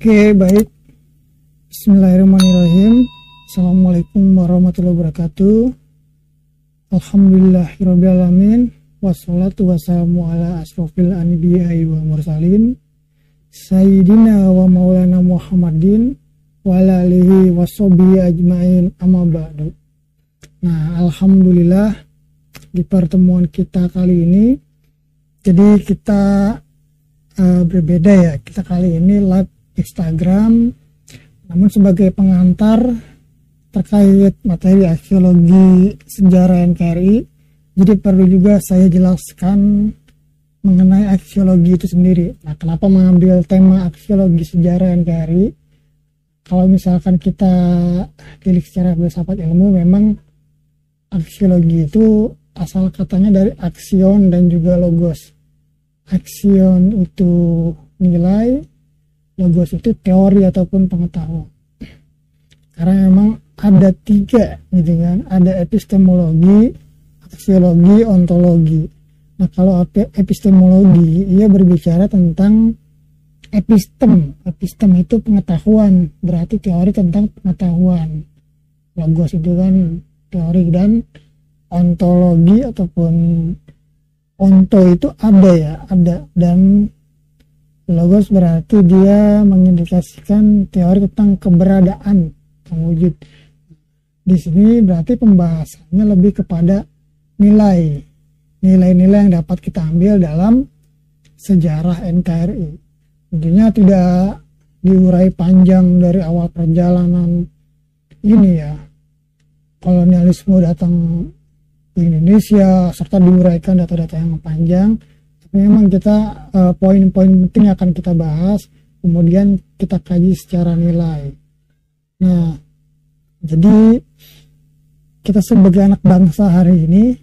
Oke, baik. Bismillahirrahmanirrahim. Assalamualaikum warahmatullahi wabarakatuh. Alhamdulillahirrahmanirrahim. Wassalatu wassalamu ala asrofil anbiya'i wa mursalin Sayyidina wa maulana Muhammadin wa ala alihi wa sahbihi ajma'in, amma ba'du. Nah, alhamdulillah di pertemuan kita kali ini, jadi kita berbeda ya. Kita kali ini live Instagram, namun sebagai pengantar terkait materi arkeologi sejarah NKRI. Jadi perlu juga saya jelaskan mengenai arkeologi itu sendiri. Nah, kenapa mengambil tema arkeologi sejarah NKRI? Kalau misalkan kita tilik secara filsafat ilmu, memang arkeologi itu asal katanya dari aksion dan juga logos. Aksion itu nilai, logos itu teori ataupun pengetahuan. Karena memang ada tiga gitu kan, ada epistemologi, aksiologi, ontologi. Nah, kalau epistemologi, ia berbicara tentang epistem. Epistem itu pengetahuan, berarti teori tentang pengetahuan. Logos itu kan teori, dan ontologi ataupun onto itu ada ya, ada, dan logos berarti dia mengindikasikan teori tentang keberadaan wujud. Di sini berarti pembahasannya lebih kepada nilai-nilai yang dapat kita ambil dalam sejarah NKRI. Tentunya tidak diurai panjang dari awal perjalanan ini ya, kolonialisme datang ke Indonesia, serta diuraikan data-data yang panjang. Memang kita poin-poin penting akan kita bahas, kemudian kita kaji secara nilai. Nah, jadi kita sebagai anak bangsa hari ini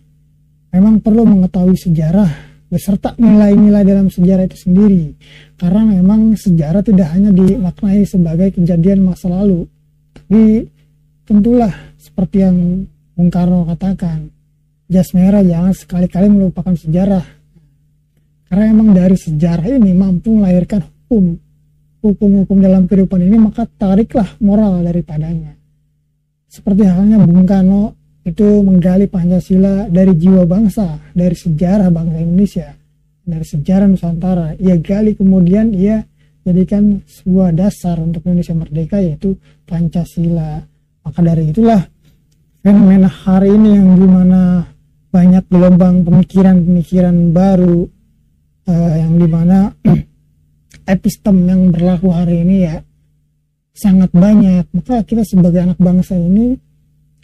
memang perlu mengetahui sejarah beserta nilai-nilai dalam sejarah itu sendiri. Karena memang sejarah tidak hanya dimaknai sebagai kejadian masa lalu, tapi tentulah seperti yang Bung Karno katakan, jas merah jangan sekali-kali melupakan sejarah. Karena memang dari sejarah ini mampu melahirkan hukum-hukum dalam kehidupan ini, maka tariklah moral daripadanya. Seperti halnya Bung Karno itu menggali Pancasila dari jiwa bangsa, dari sejarah bangsa Indonesia, dari sejarah Nusantara. Ia gali, kemudian ia jadikan sebuah dasar untuk Indonesia merdeka, yaitu Pancasila. Maka dari itulah fenomena hari ini yang dimana banyak gelombang pemikiran-pemikiran baru, yang dimana epistem yang berlaku hari ini ya sangat banyak. Maka kita sebagai anak bangsa ini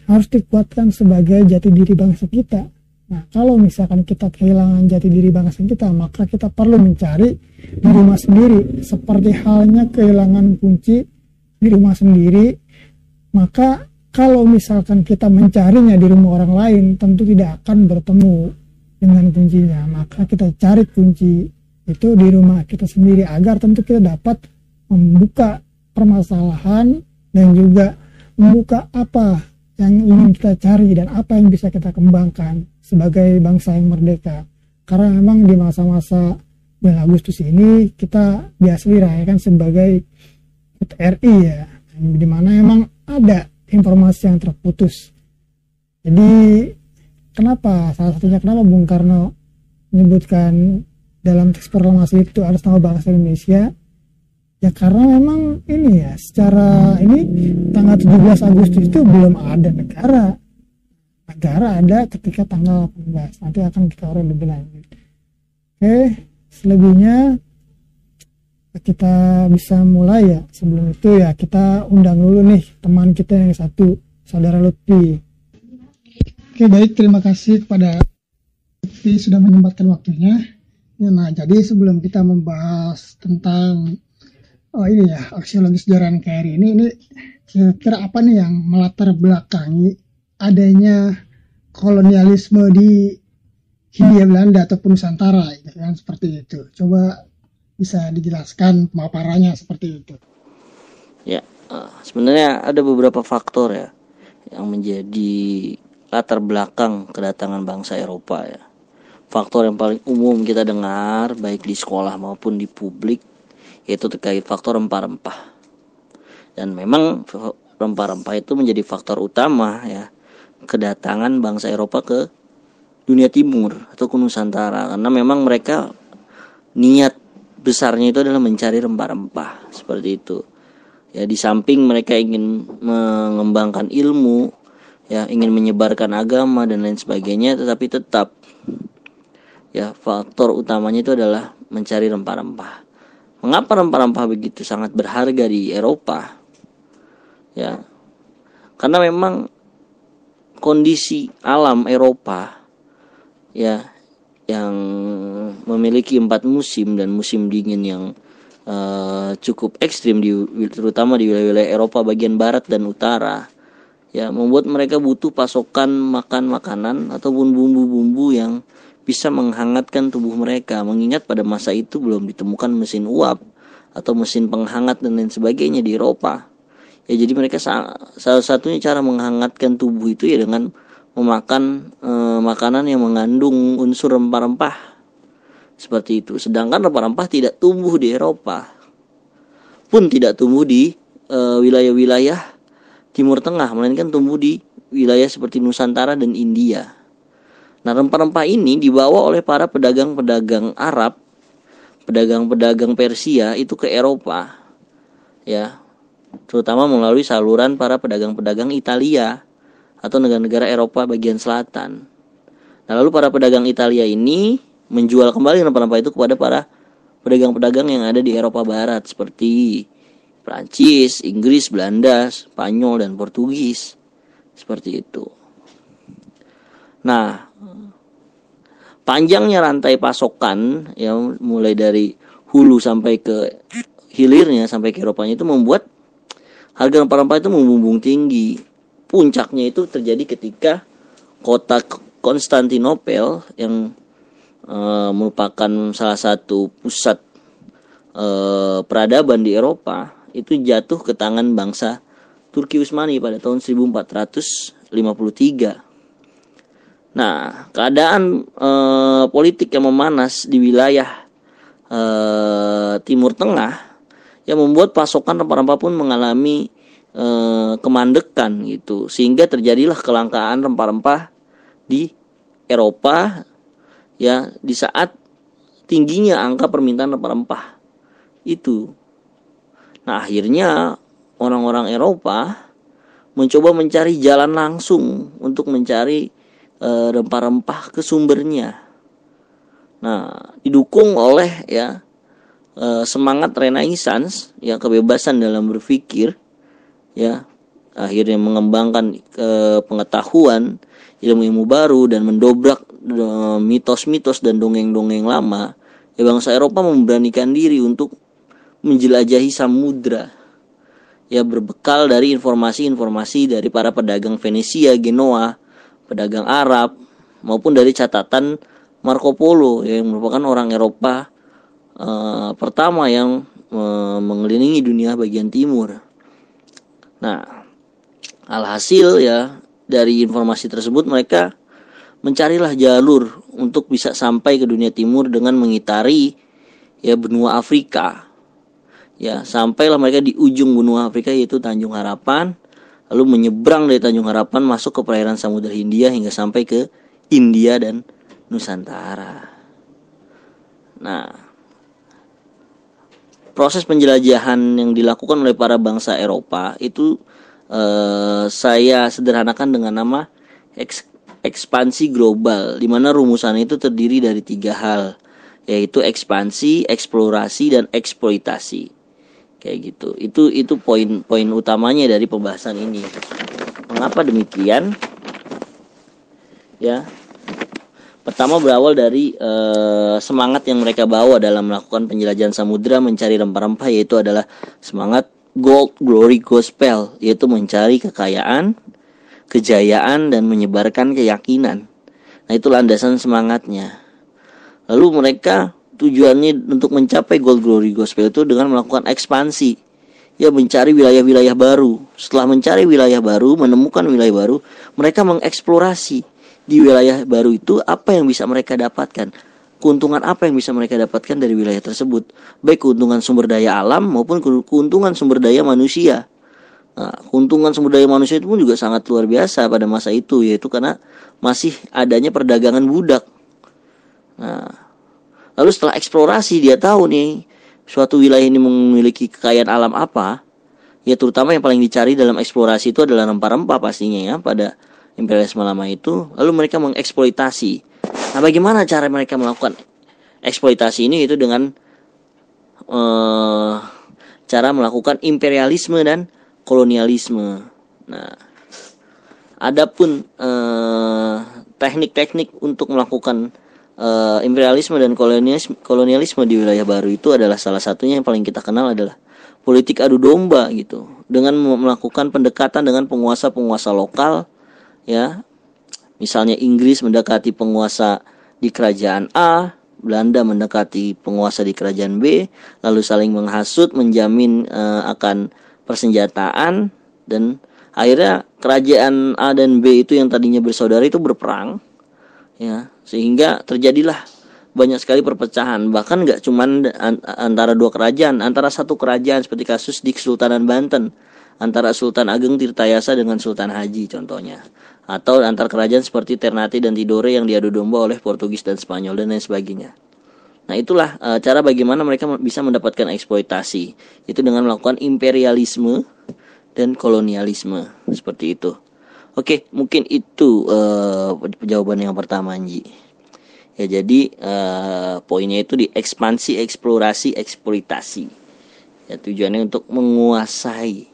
harus dikuatkan sebagai jati diri bangsa kita. Nah, kalau misalkan kita kehilangan jati diri bangsa kita, maka kita perlu mencari di rumah sendiri. Seperti halnya kehilangan kunci di rumah sendiri, maka kalau misalkan kita mencarinya di rumah orang lain, tentu tidak akan bertemu dengan kuncinya. Maka kita cari kunci itu di rumah kita sendiri, agar tentu kita dapat membuka permasalahan dan juga membuka apa yang ingin kita cari dan apa yang bisa kita kembangkan sebagai bangsa yang merdeka. Karena memang di masa-masa bulan Agustus ini kita biasa dirayakan sebagai HUT RI ya, dimana memang ada informasi yang terputus. Jadi salah satunya kenapa Bung Karno menyebutkan dalam teks proklamasi itu atas nama bangsa Indonesia, ya karena memang ini ya, secara ini tanggal 17 Agustus itu belum ada negara ada ketika tanggal 18. Nanti akan kita uraikan lebih lanjut. Oke, selebihnya kita bisa mulai ya. Sebelum itu ya kita undang dulu nih teman kita yang satu, Saudara Lutfi. Oke, baik, terima kasih kepada Lutfi sudah menyempatkan waktunya. Nah, jadi sebelum kita membahas tentang ini ya, arkeologi sejarah NKRI ini kira-kira apa nih yang melatar belakangi adanya kolonialisme di Hindia Belanda ataupun Nusantara, gitu, yang seperti itu. Coba bisa dijelaskan pemaparannya seperti itu. Ya, sebenarnya ada beberapa faktor ya yang menjadi latar belakang kedatangan bangsa Eropa ya. Faktor yang paling umum kita dengar baik di sekolah maupun di publik yaitu terkait faktor rempah-rempah. Dan memang rempah-rempah itu menjadi faktor utama ya kedatangan bangsa Eropa ke dunia timur atau ke Nusantara, karena memang mereka niat besarnya itu adalah mencari rempah-rempah seperti itu. Ya, di samping mereka ingin mengembangkan ilmu, ya, ingin menyebarkan agama dan lain sebagainya, tetapi tetap ya faktor utamanya itu adalah mencari rempah-rempah. Mengapa rempah-rempah begitu sangat berharga di Eropa? Ya, karena memang kondisi alam Eropa ya yang memiliki 4 musim dan musim dingin yang cukup ekstrim terutama di wilayah-wilayah Eropa bagian barat dan utara, ya membuat mereka butuh pasokan makanan ataupun bumbu-bumbu yang bisa menghangatkan tubuh mereka, mengingat pada masa itu belum ditemukan mesin uap atau mesin penghangat dan lain sebagainya di Eropa. Ya, jadi mereka salah satunya cara menghangatkan tubuh itu ya dengan memakan makanan yang mengandung unsur rempah-rempah seperti itu. Sedangkan rempah-rempah tidak tumbuh di Eropa, pun tidak tumbuh di wilayah-wilayah Timur Tengah, melainkan tumbuh di wilayah seperti Nusantara dan India. Nah, rempah-rempah ini dibawa oleh para pedagang-pedagang Arab, pedagang-pedagang Persia itu ke Eropa, ya, terutama melalui saluran para pedagang-pedagang Italia atau negara-negara Eropa bagian selatan. Nah, lalu para pedagang Italia ini menjual kembali rempah-rempah itu kepada para pedagang-pedagang yang ada di Eropa Barat seperti Prancis, Inggris, Belanda, Spanyol, dan Portugis. Seperti itu. Nah, panjangnya rantai pasokan ya mulai dari hulu sampai ke hilirnya sampai ke Eropanya itu membuat harga rempah-rempah itu membumbung tinggi. Puncaknya itu terjadi ketika kota Konstantinopel yang merupakan salah satu pusat peradaban di Eropa itu jatuh ke tangan bangsa Turki Utsmani pada tahun 1453. Nah, keadaan politik yang memanas di wilayah Timur Tengah yang membuat pasokan rempah-rempah pun mengalami kemandekan gitu, sehingga terjadilah kelangkaan rempah-rempah di Eropa ya di saat tingginya angka permintaan rempah-rempah itu. Nah, akhirnya orang-orang Eropa mencoba mencari jalan langsung untuk mencari rempah-rempah ke sumbernya. Nah, didukung oleh ya semangat Renaissance, ya kebebasan dalam berpikir, ya akhirnya mengembangkan pengetahuan, ilmu-ilmu baru dan mendobrak mitos-mitos dan dongeng-dongeng lama. Ya, bangsa Eropa memberanikan diri untuk menjelajahi samudra, ya berbekal dari informasi-informasi dari para pedagang Venesia, Genoa, pedagang Arab, maupun dari catatan Marco Polo yang merupakan orang Eropa pertama yang mengelilingi dunia bagian timur. Nah, alhasil ya dari informasi tersebut mereka mencarilah jalur untuk bisa sampai ke dunia timur dengan mengitari ya benua Afrika. Ya, sampailah mereka di ujung benua Afrika yaitu Tanjung Harapan, lalu menyeberang dari Tanjung Harapan masuk ke perairan Samudra Hindia hingga sampai ke India dan Nusantara. Nah, proses penjelajahan yang dilakukan oleh para bangsa Eropa itu saya sederhanakan dengan nama ekspansi global, di mana rumusan itu terdiri dari 3 hal, yaitu ekspansi, eksplorasi, dan eksploitasi. Kayak gitu. Itu poin-poin utamanya dari pembahasan ini. Mengapa demikian? Ya. Pertama berawal dari semangat yang mereka bawa dalam melakukan penjelajahan samudra mencari rempah-rempah, yaitu adalah semangat Gold Glory Gospel, yaitu mencari kekayaan, kejayaan, dan menyebarkan keyakinan. Nah, itu landasan semangatnya. Lalu mereka tujuannya untuk mencapai Gold Glory Gospel itu dengan melakukan ekspansi, ya mencari wilayah-wilayah baru. Setelah mencari wilayah baru, menemukan wilayah baru, mereka mengeksplorasi di wilayah baru itu apa yang bisa mereka dapatkan. keuntungan apa yang bisa mereka dapatkan dari wilayah tersebut, baik keuntungan sumber daya alam maupun keuntungan sumber daya manusia. Nah, keuntungan sumber daya manusia itu pun juga sangat luar biasa pada masa itu, yaitu karena masih adanya perdagangan budak. Nah, lalu setelah eksplorasi dia tahu nih suatu wilayah ini memiliki kekayaan alam apa, ya terutama yang paling dicari dalam eksplorasi itu adalah rempah-rempah pastinya ya pada imperialisme lama itu. Lalu mereka mengeksploitasi. Nah, bagaimana cara mereka melakukan eksploitasi ini? Itu dengan cara melakukan imperialisme dan kolonialisme. Nah, adapun teknik-teknik untuk melakukan imperialisme dan kolonialisme di wilayah baru itu adalah salah satunya yang paling kita kenal adalah politik adu domba gitu, dengan melakukan pendekatan dengan penguasa-penguasa lokal ya. Misalnya Inggris mendekati penguasa di kerajaan A, Belanda mendekati penguasa di kerajaan B, lalu saling menghasut, menjamin akan persenjataan, dan akhirnya kerajaan A dan B itu yang tadinya bersaudara itu berperang ya, sehingga terjadilah banyak sekali perpecahan. Bahkan nggak cuma antara dua kerajaan, antara satu kerajaan, seperti kasus di Kesultanan Banten antara Sultan Ageng Tirtayasa dengan Sultan Haji contohnya, atau antar kerajaan seperti Ternate dan Tidore yang diadu domba oleh Portugis dan Spanyol dan lain sebagainya. Nah, itulah cara bagaimana mereka bisa mendapatkan eksploitasi, itu dengan melakukan imperialisme dan kolonialisme seperti itu. Oke, mungkin itu jawaban yang pertama, Anji. Ya, jadi poinnya itu di ekspansi, eksplorasi, eksploitasi. Ya, tujuannya untuk menguasai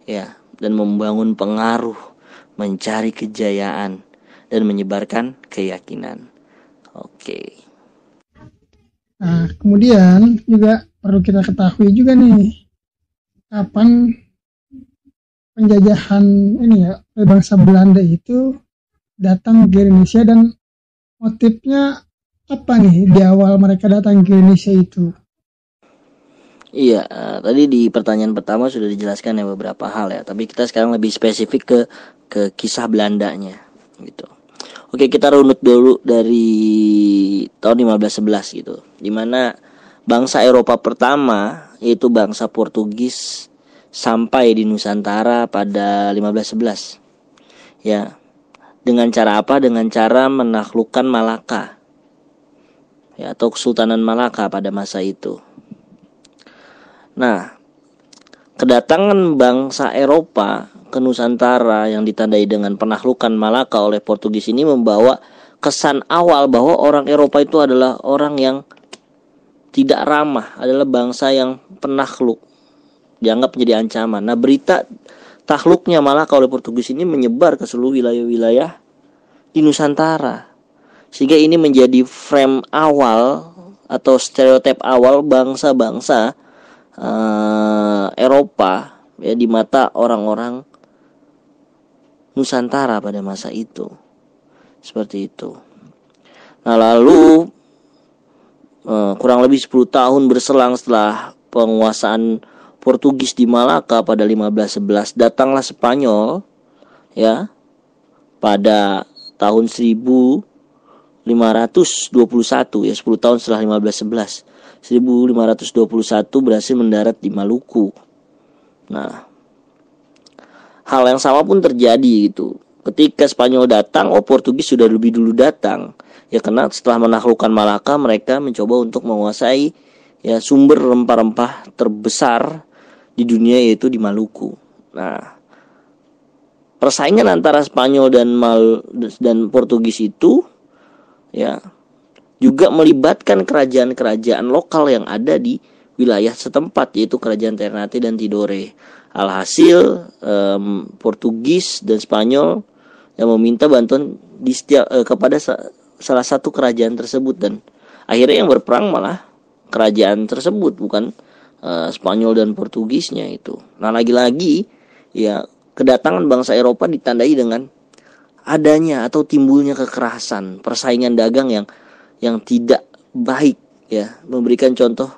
ya dan membangun pengaruh, mencari kejayaan dan menyebarkan keyakinan. Oke. Nah, kemudian juga perlu kita ketahui juga nih, kapan penjajahan ini ya, bangsa Belanda itu datang ke Indonesia dan motifnya apa nih di awal mereka datang ke Indonesia itu? Iya, tadi di pertanyaan pertama sudah dijelaskan ya beberapa hal ya, tapi kita sekarang lebih spesifik ke kisah Belandanya gitu. Oke, kita runut dulu dari tahun 1511 gitu, dimana bangsa Eropa pertama yaitu bangsa Portugis sampai di Nusantara pada 1511 ya. Dengan cara apa? Dengan cara menaklukkan Malaka ya, atau Kesultanan Malaka pada masa itu. Nah, kedatangan bangsa Eropa ke Nusantara yang ditandai dengan penaklukan Malaka oleh Portugis ini membawa kesan awal bahwa orang Eropa itu adalah orang yang tidak ramah, adalah bangsa yang penakluk, dianggap menjadi ancaman. Nah, berita takluknya Malaka oleh Portugis ini menyebar ke seluruh wilayah-wilayah di Nusantara, sehingga ini menjadi frame awal atau stereotip awal bangsa-bangsa Eropa ya di mata orang-orang Nusantara pada masa itu. Seperti itu. Nah, lalu kurang lebih 10 tahun berselang setelah penguasaan Portugis di Malaka pada 1511, datanglah Spanyol ya pada tahun 1521 ya, 10 tahun setelah 1511. 1521 berhasil mendarat di Maluku. Nah, hal yang sama pun terjadi gitu. Ketika Spanyol datang, Portugis sudah lebih dulu datang. Ya, karena setelah menaklukkan Malaka, mereka mencoba untuk menguasai ya sumber rempah-rempah terbesar di dunia, yaitu di Maluku. Nah, persaingan antara Spanyol dan Portugis itu ya juga melibatkan kerajaan-kerajaan lokal yang ada di wilayah setempat, yaitu kerajaan Ternate dan Tidore. Alhasil Portugis dan Spanyol yang meminta bantuan kepada salah satu kerajaan tersebut, dan akhirnya yang berperang malah kerajaan tersebut, bukan Spanyol dan Portugisnya itu. Nah, lagi-lagi ya kedatangan bangsa Eropa ditandai dengan adanya atau timbulnya kekerasan, persaingan dagang yang tidak baik ya, memberikan contoh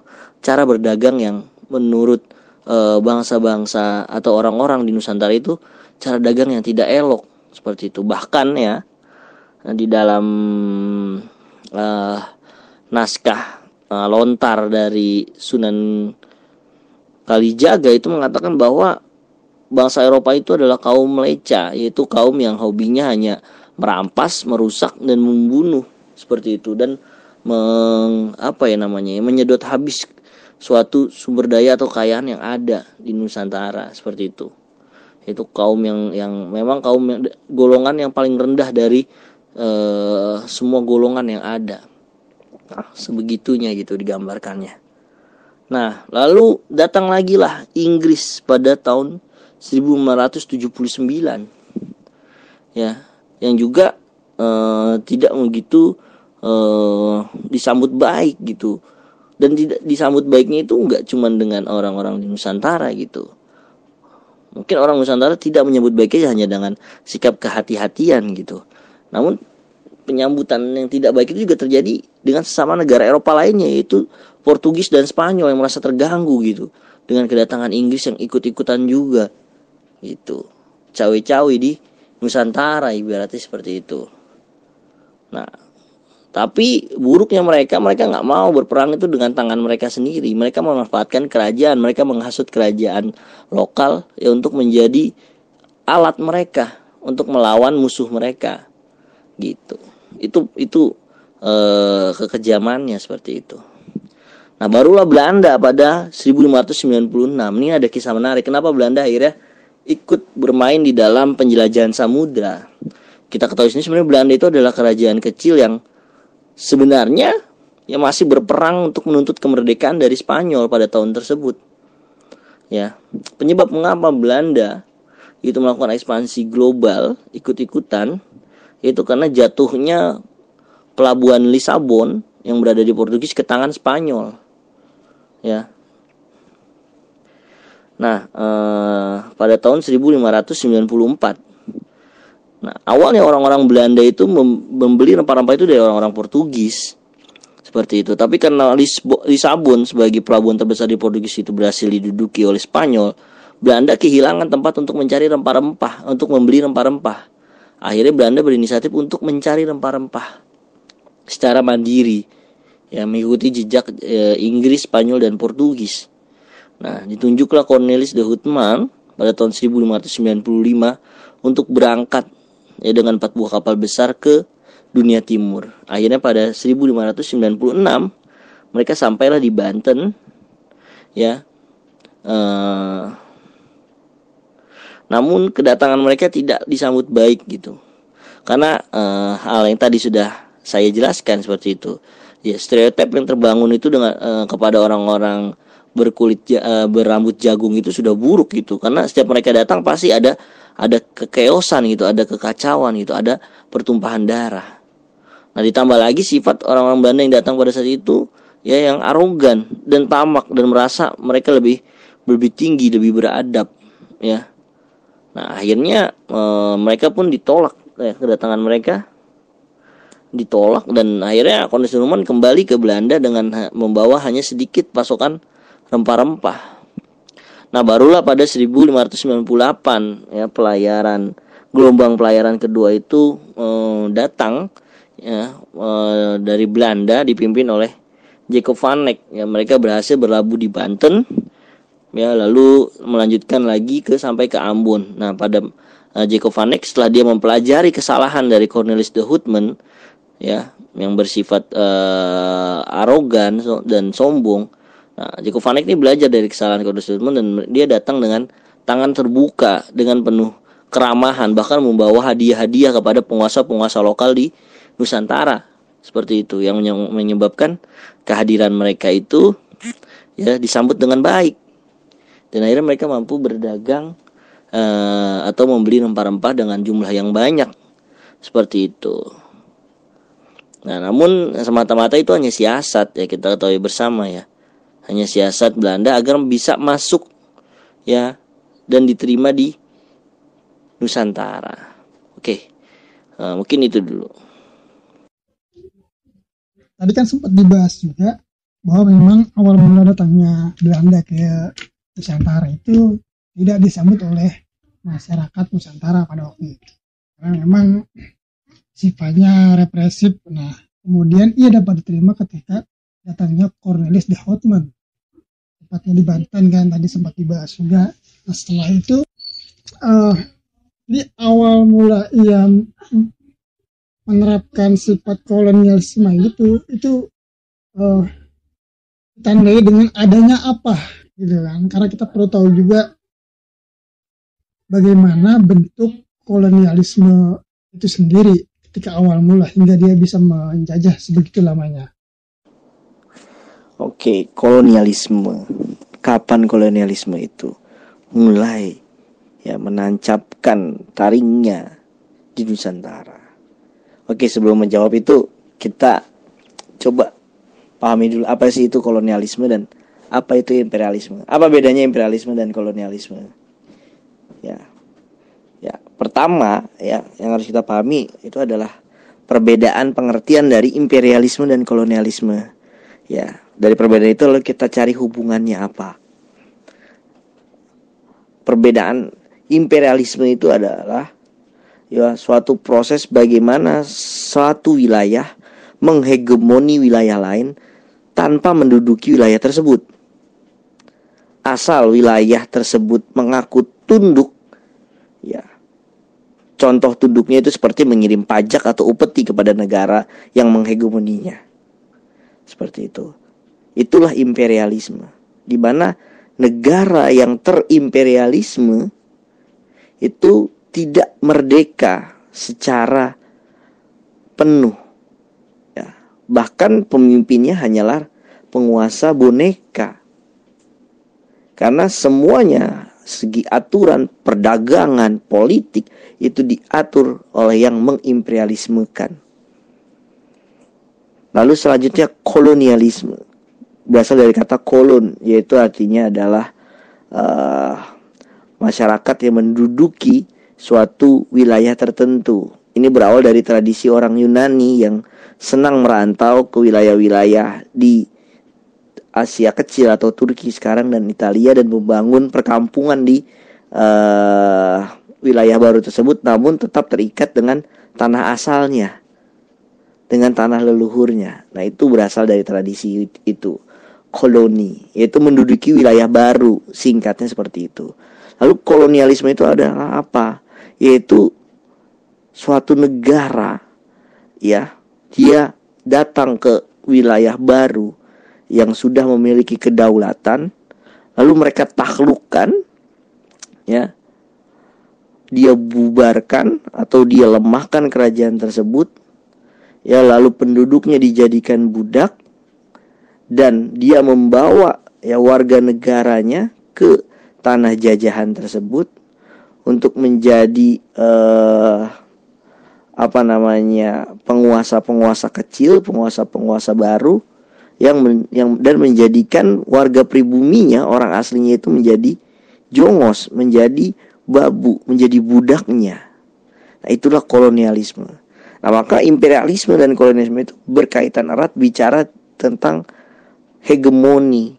cara berdagang yang menurut bangsa-bangsa atau orang-orang di Nusantara itu cara dagang yang tidak elok seperti itu. Bahkan ya di dalam naskah lontar dari Sunan Kalijaga itu mengatakan bahwa bangsa Eropa itu adalah kaum meleca, yaitu kaum yang hobinya hanya merampas, merusak dan membunuh seperti itu, dan menyedot habis suatu sumber daya atau kekayaan yang ada di Nusantara seperti itu. Itu kaum yang memang golongan yang paling rendah dari semua golongan yang ada. Nah, sebegitunya gitu digambarkannya. Nah, lalu datang lagi lah Inggris pada tahun 1579, ya, yang juga tidak begitu disambut baik gitu. Dan tidak disambut baiknya itu enggak cuma dengan orang-orang di Nusantara gitu. Mungkin orang Nusantara tidak menyambut baiknya hanya dengan sikap kehati-hatian gitu. Namun penyambutan yang tidak baik itu juga terjadi dengan sesama negara Eropa lainnya, yaitu Portugis dan Spanyol yang merasa terganggu gitu dengan kedatangan Inggris yang ikut-ikutan juga gitu, cawe-cawe di Nusantara ibaratnya seperti itu. Nah, tapi buruknya mereka nggak mau berperang itu dengan tangan mereka sendiri. Mereka memanfaatkan kerajaan, mereka menghasut kerajaan lokal ya untuk menjadi alat mereka untuk melawan musuh mereka gitu. Itu kekejamannya seperti itu. Nah, barulah Belanda pada 1596. Ini ada kisah menarik. Kenapa Belanda akhirnya ikut bermain di dalam penjelajahan samudra? Kita ketahui sini sebenarnya Belanda itu adalah kerajaan kecil yang sebenarnya ya masih berperang untuk menuntut kemerdekaan dari Spanyol pada tahun tersebut. Ya, penyebab mengapa Belanda itu melakukan ekspansi global ikut-ikutan itu karena jatuhnya pelabuhan Lisabon yang berada di Portugis ke tangan Spanyol. Ya. Nah, pada tahun 1594. Nah, awalnya orang-orang Belanda itu membeli rempah-rempah itu dari orang-orang Portugis. Seperti itu. Tapi karena Lisabon sebagai pelabuhan terbesar di Portugis itu berhasil diduduki oleh Spanyol, Belanda kehilangan tempat untuk mencari rempah-rempah, untuk membeli rempah-rempah. Akhirnya Belanda berinisiatif untuk mencari rempah-rempah secara mandiri, ya, mengikuti jejak Inggris, Spanyol dan Portugis. Nah, ditunjuklah Cornelis de Houtman pada tahun 1595 untuk berangkat ya dengan 4 buah kapal besar ke dunia timur. Akhirnya pada 1596 mereka sampailah di Banten, ya. Namun kedatangan mereka tidak disambut baik gitu, karena hal yang tadi sudah saya jelaskan seperti itu. Ya, stereotip yang terbangun itu dengan kepada orang-orang berambut jagung itu sudah buruk gitu, karena setiap mereka datang pasti ada kekeosan gitu, ada kekacauan gitu, ada pertumpahan darah. Nah, ditambah lagi sifat orang-orang Belanda yang datang pada saat itu ya yang arogan dan tamak dan merasa mereka lebih tinggi, lebih beradab, ya. Nah, akhirnya mereka pun ditolak, kedatangan mereka ditolak, dan akhirnya Cornelis de Houtman kembali ke Belanda dengan membawa hanya sedikit pasokan rempah-rempah. Nah, barulah pada 1598 ya gelombang pelayaran kedua itu datang ya dari Belanda dipimpin oleh Jacob van Eyck. Ya, mereka berhasil berlabuh di Banten, ya, lalu melanjutkan lagi sampai ke Ambon. Nah, pada Jacob van Eyck setelah dia mempelajari kesalahan dari Cornelis de Houtman ya yang bersifat arogan dan sombong. Nah, Jacob van Eyck ini belajar dari kesalahan Cornelis de Houtman dan dia datang dengan tangan terbuka, dengan penuh keramahan, bahkan membawa hadiah-hadiah kepada penguasa-penguasa lokal di Nusantara. Seperti itu yang menyebabkan kehadiran mereka itu ya disambut dengan baik. Dan akhirnya mereka mampu berdagang atau membeli rempah-rempah dengan jumlah yang banyak. Seperti itu. Nah, namun semata-mata itu hanya siasat ya, kita ketahui bersama ya. Hanya siasat Belanda agar bisa masuk ya dan diterima di Nusantara. Oke. Mungkin itu dulu. Tadi kan sempat dibahas juga bahwa memang awal mula datangnya Belanda ke Nusantara itu tidak disambut oleh masyarakat Nusantara pada waktu itu, karena memang sifatnya represif. Nah, Kemudian ia dapat diterima ketika datangnya Cornelis de Houtman, tepatnya di Banten kan, tadi sempat dibahas juga. Nah, setelah itu di awal mula ia menerapkan sifat kolonialisme itu ditandai dengan adanya apa gitu kan, karena kita perlu tahu juga bagaimana bentuk kolonialisme itu sendiri ketika awal mula hingga dia bisa menjajah sebegitu lamanya. Oke, kolonialisme. Kapan kolonialisme itu mulai menancapkan taringnya di Nusantara? Oke, sebelum menjawab itu kita coba pahami dulu apa sih itu kolonialisme dan apa itu imperialisme. Apa bedanya imperialisme dan kolonialisme? Pertama yang harus kita pahami itu adalah perbedaan pengertian dari imperialisme dan kolonialisme. Dari perbedaan itu lalu kita cari hubungannya apa. Perbedaan imperialisme itu adalah suatu proses bagaimana suatu wilayah menghegemoni wilayah lain tanpa menduduki wilayah tersebut. Asal wilayah tersebut mengaku tunduk, contoh tunduknya itu seperti mengirim pajak atau upeti kepada negara yang menghegemoninya. Seperti itu. Itulah imperialisme. Di mana negara yang terimperialisme itu tidak merdeka secara penuh. Bahkan pemimpinnya hanyalah penguasa boneka. Karena semuanya, segi aturan, perdagangan, politik itu diatur oleh yang mengimperialismekan. Lalu selanjutnya kolonialisme, berasal dari kata kolon, yaitu artinya adalah masyarakat yang menduduki suatu wilayah tertentu. Ini berawal dari tradisi orang Yunani yang senang merantau ke wilayah-wilayah di Asia Kecil atau Turki sekarang dan Italia dan membangun perkampungan di wilayah baru tersebut, namun tetap terikat dengan tanah asalnya, dengan tanah leluhurnya. Nah, itu berasal dari tradisi itu, koloni, yaitu menduduki wilayah baru, singkatnya seperti itu. Lalu kolonialisme itu adalah apa? Yaitu suatu negara, dia datang ke wilayah baru yang sudah memiliki kedaulatan, lalu mereka taklukkan, dia bubarkan atau dia lemahkan kerajaan tersebut, lalu penduduknya dijadikan budak dan dia membawa warga negaranya ke tanah jajahan tersebut untuk menjadi penguasa-penguasa kecil, penguasa-penguasa baru dan menjadikan warga pribuminya, orang aslinya itu menjadi jongos, menjadi babu, menjadi budaknya. Nah, itulah kolonialisme. Nah, maka imperialisme dan kolonialisme itu berkaitan erat, bicara tentang hegemoni,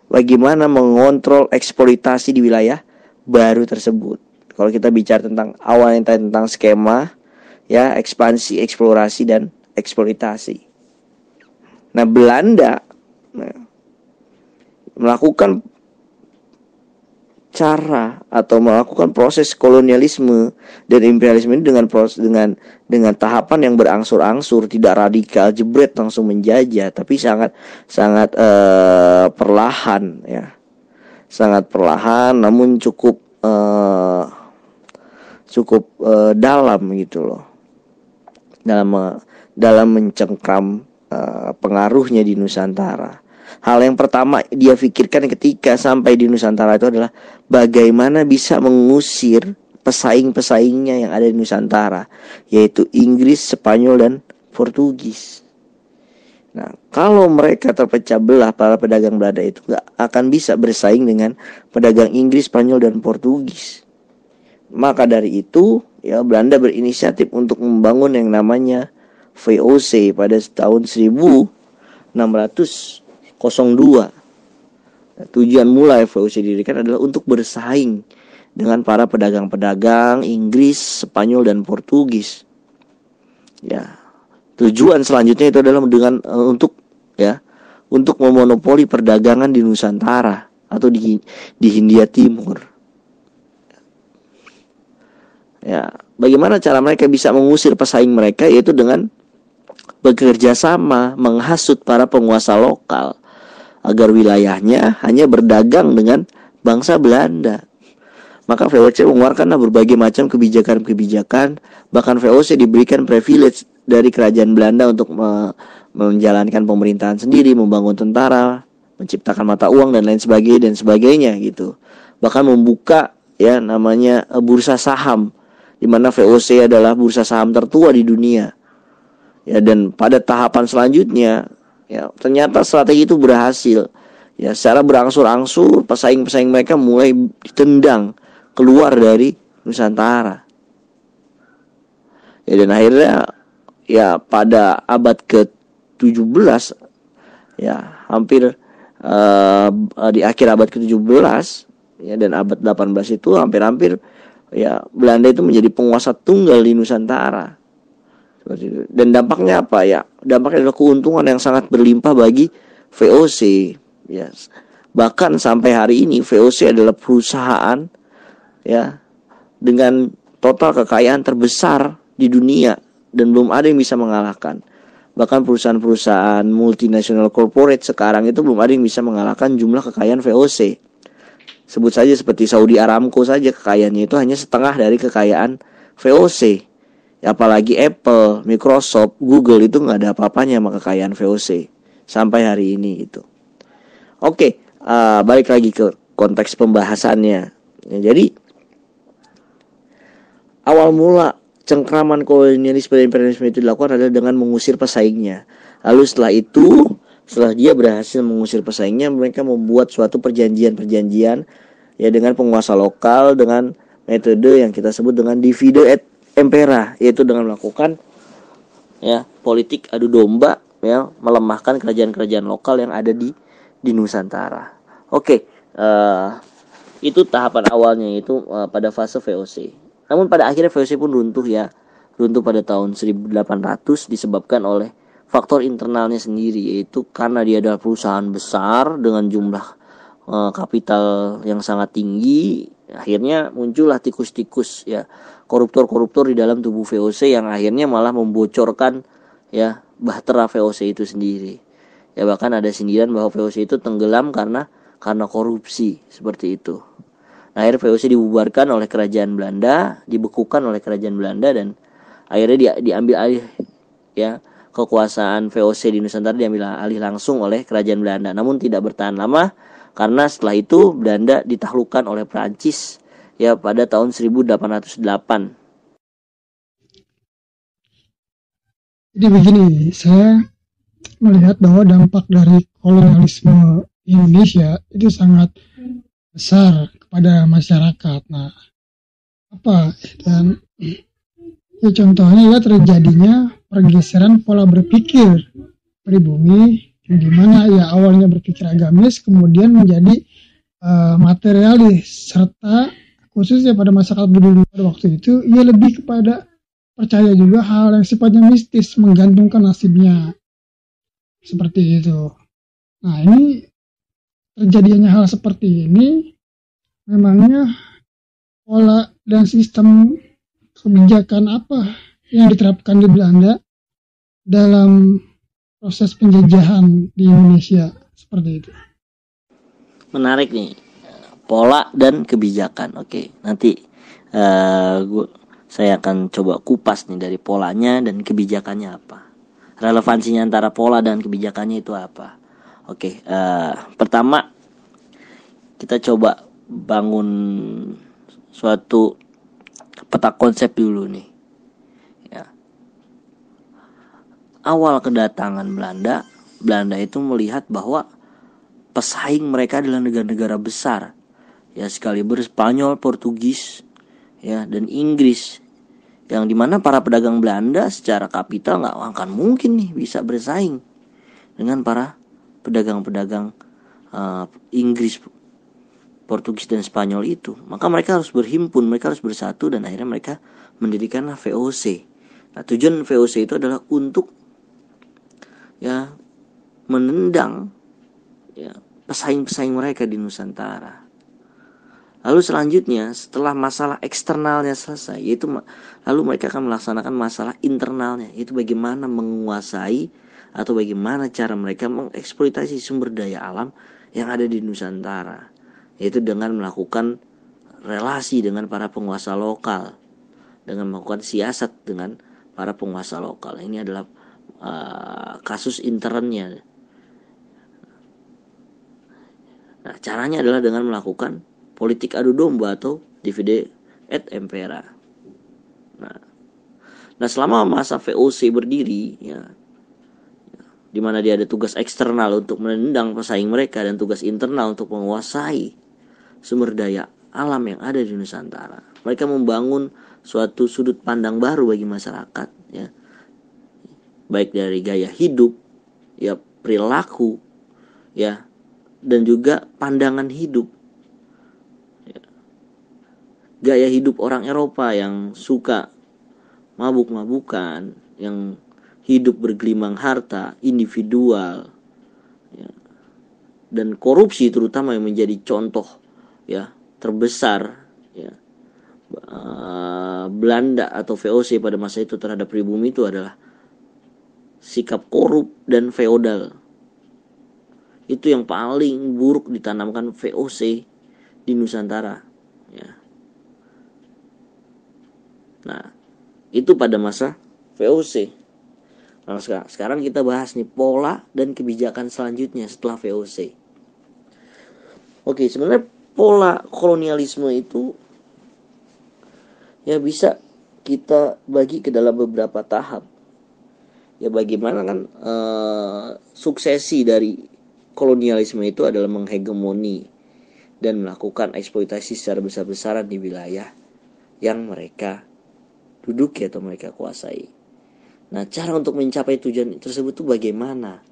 bagaimana mengontrol eksploitasi di wilayah baru tersebut. Kalau kita bicara tentang awalnya tentang skema, ekspansi, eksplorasi dan eksploitasi. Nah, Belanda melakukan cara atau melakukan proses kolonialisme dan imperialisme ini dengan tahapan yang berangsur-angsur, tidak radikal jebret langsung menjajah, tapi sangat perlahan, sangat perlahan, namun cukup dalam gitu loh, dalam mencengkram pengaruhnya di Nusantara. Hal yang pertama dia pikirkan ketika sampai di Nusantara itu adalah bagaimana bisa mengusir pesaing-pesaingnya yang ada di Nusantara, yaitu Inggris, Spanyol, dan Portugis. Nah, kalau mereka terpecah belah, para pedagang Belanda itu gak akan bisa bersaing dengan pedagang Inggris, Spanyol, dan Portugis. Maka dari itu, Belanda berinisiatif untuk membangun yang namanya VOC pada tahun 1602. Tujuan mulai VOC didirikan adalah untuk bersaing dengan para pedagang-pedagang Inggris, Spanyol, dan Portugis. Tujuan selanjutnya itu adalah dengan untuk memonopoli perdagangan di Nusantara atau di Hindia Timur. Ya, bagaimana cara mereka bisa mengusir pesaing mereka, yaitu dengan bekerja sama menghasut para penguasa lokal agar wilayahnya hanya berdagang dengan bangsa Belanda. Maka VOC mengeluarkan berbagai macam kebijakan-kebijakan, bahkan VOC diberikan privilege dari kerajaan Belanda untuk menjalankan pemerintahan sendiri, membangun tentara, menciptakan mata uang dan lain sebagainya gitu. Bahkan membuka namanya bursa saham, di mana VOC adalah bursa saham tertua di dunia. Ya, dan pada tahapan selanjutnya ternyata strategi itu berhasil. Ya, secara berangsur-angsur pesaing-pesaing mereka mulai ditendang keluar dari Nusantara. Ya, dan akhirnya pada abad ke-17 hampir di akhir abad ke-17 dan abad 18 itu hampir Belanda itu menjadi penguasa tunggal di Nusantara. Seperti itu. Dan dampaknya apa ya? Dampaknya adalah keuntungan yang sangat berlimpah bagi VOC. Bahkan sampai hari ini VOC adalah perusahaan dengan total kekayaan terbesar di dunia dan belum ada yang bisa mengalahkan. Bahkan perusahaan-perusahaan multinational corporate sekarang itu belum ada yang bisa mengalahkan jumlah kekayaan VOC. Sebut saja seperti Saudi Aramco saja, kekayaannya itu hanya setengah dari kekayaan VOC. Apalagi Apple, Microsoft, Google itu nggak ada apa-apanya sama kekayaan VOC sampai hari ini itu. Oke, balik lagi ke konteks pembahasannya. Jadi awal mula cengkraman kolonialisme dan imperialisme itu dilakukan adalah dengan mengusir pesaingnya. Lalu setelah dia berhasil mengusir pesaingnya, mereka membuat suatu perjanjian dengan penguasa lokal dengan metode yang kita sebut dengan divide et impera, yaitu dengan melakukan politik adu domba, melemahkan kerajaan-kerajaan lokal yang ada di Nusantara. Oke, itu tahapan awalnya, itu pada fase VOC. Namun pada akhirnya VOC pun runtuh pada tahun 1800 disebabkan oleh faktor internalnya sendiri, yaitu karena dia adalah perusahaan besar dengan jumlah kapital yang sangat tinggi. Akhirnya muncullah tikus-tikus koruptor-koruptor di dalam tubuh VOC yang akhirnya malah membocorkan bahtera VOC itu sendiri. Bahkan ada sindiran bahwa VOC itu tenggelam karena korupsi seperti itu. Nah, akhirnya VOC dibubarkan oleh kerajaan Belanda, dibekukan oleh kerajaan Belanda, dan akhirnya diambil alih kekuasaan VOC di Nusantara diambil alih langsung oleh kerajaan Belanda. Namun tidak bertahan lama karena setelah itu Belanda ditaklukkan oleh Prancis pada tahun 1808. Jadi begini, saya melihat bahwa dampak dari kolonialisme Indonesia itu sangat besar kepada masyarakat. Nah, dan contohnya terjadinya pergeseran pola berpikir pribumi, di mana awalnya berpikir agamis kemudian menjadi materialis, serta khususnya pada masyarakat dulu pada waktu itu ia lebih kepada percaya juga hal yang sifatnya mistis, menggantungkan nasibnya seperti itu. Nah, ini terjadinya hal seperti ini memangnya pola dan sistem kebijakan apa yang diterapkan di Belanda dalam proses penjajahan di Indonesia seperti itu. Menarik nih, pola dan kebijakan. Oke, nanti saya akan coba kupas nih dari polanya dan kebijakannya apa. Relevansinya antara pola dan kebijakannya itu apa. Oke, pertama kita coba bangun suatu peta konsep dulu nih. Awal kedatangan Belanda itu melihat bahwa pesaing mereka adalah negara-negara besar, sekaliber Spanyol, Portugis, dan Inggris, yang dimana para pedagang Belanda secara kapital nggak akan mungkin nih bisa bersaing dengan para pedagang-pedagang Inggris, Portugis dan Spanyol itu. Maka mereka harus berhimpun, mereka harus bersatu, dan akhirnya mereka mendirikanlah VOC. Nah, tujuan VOC itu adalah untuk ya menendang ya pesaing-pesaing mereka di Nusantara. Lalu selanjutnya setelah masalah eksternalnya selesai, yaitu lalu mereka akan melaksanakan masalah internalnya, yaitu bagaimana menguasai atau bagaimana cara mereka mengeksploitasi sumber daya alam yang ada di Nusantara, yaitu dengan melakukan relasi dengan para penguasa lokal, dengan melakukan siasat dengan para penguasa lokal. Ini adalah kasus internnya. Nah, caranya adalah dengan melakukan politik adu domba atau divide et impera. Nah, selama masa VOC berdiri, ya, di mana dia ada tugas eksternal untuk menendang pesaing mereka dan tugas internal untuk menguasai sumber daya alam yang ada di Nusantara. Mereka membangun suatu sudut pandang baru bagi masyarakat, ya, baik dari gaya hidup, ya, perilaku, ya, dan juga pandangan hidup. Gaya hidup orang Eropa yang suka mabuk-mabukan, yang hidup bergelimang harta, individual, ya, dan korupsi terutama yang menjadi contoh, ya, terbesar, ya, Belanda atau VOC pada masa itu terhadap pribumi itu adalah sikap korup dan feodal. Itu yang paling buruk ditanamkan VOC di Nusantara, ya. Nah, itu pada masa VOC. Nah, sekarang kita bahas nih pola dan kebijakan selanjutnya setelah VOC. Oke, sebenarnya pola kolonialisme itu ya bisa kita bagi ke dalam beberapa tahap. Ya, bagaimana kan suksesi dari kolonialisme itu adalah menghegemoni dan melakukan eksploitasi secara besar-besaran di wilayah yang mereka duduki atau mereka kuasai. Nah, cara untuk mencapai tujuan tersebut itu bagaimana?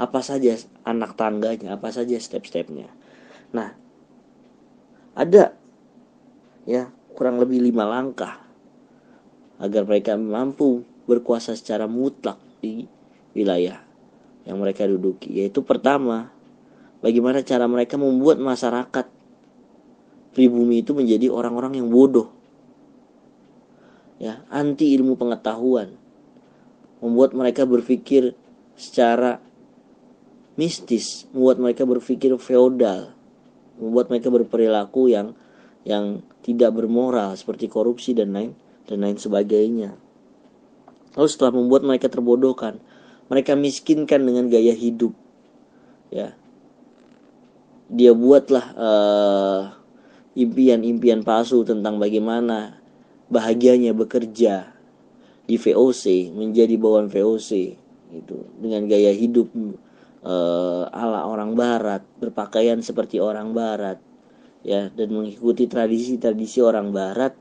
Apa saja anak tangganya, apa saja step-stepnya? Nah, ada ya kurang lebih 5 langkah agar mereka mampu berkuasa secara mutlak di wilayah yang mereka duduki. Yaitu pertama, bagaimana cara mereka membuat masyarakat pribumi itu menjadi orang-orang yang bodoh, ya, anti ilmu pengetahuan, membuat mereka berpikir secara mistis, membuat mereka berpikir feodal, membuat mereka berperilaku yang tidak bermoral seperti korupsi dan lain sebagainya. Lalu setelah membuat mereka terbodohkan, mereka miskinkan dengan gaya hidup, ya. Dia buatlah impian-impian palsu tentang bagaimana bahagianya bekerja di VOC, menjadi bawahan VOC itu dengan gaya hidup ala orang barat, berpakaian seperti orang barat, ya, dan mengikuti tradisi-tradisi orang barat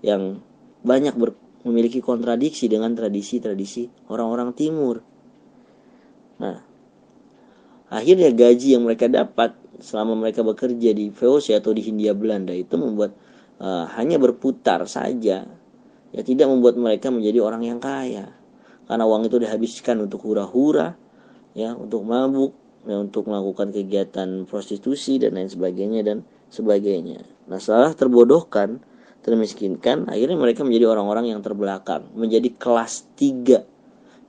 yang banyak memiliki kontradiksi dengan tradisi-tradisi orang-orang timur. Nah, akhirnya gaji yang mereka dapat selama mereka bekerja di VOC atau di Hindia Belanda itu membuat hanya berputar saja, ya, tidak membuat mereka menjadi orang yang kaya, karena uang itu dihabiskan untuk hura-hura, ya, untuk mabuk, ya, untuk melakukan kegiatan prostitusi dan lain sebagainya. Nah, setelah terbodohkan, termiskinkan, akhirnya mereka menjadi orang-orang yang terbelakang, menjadi kelas 3,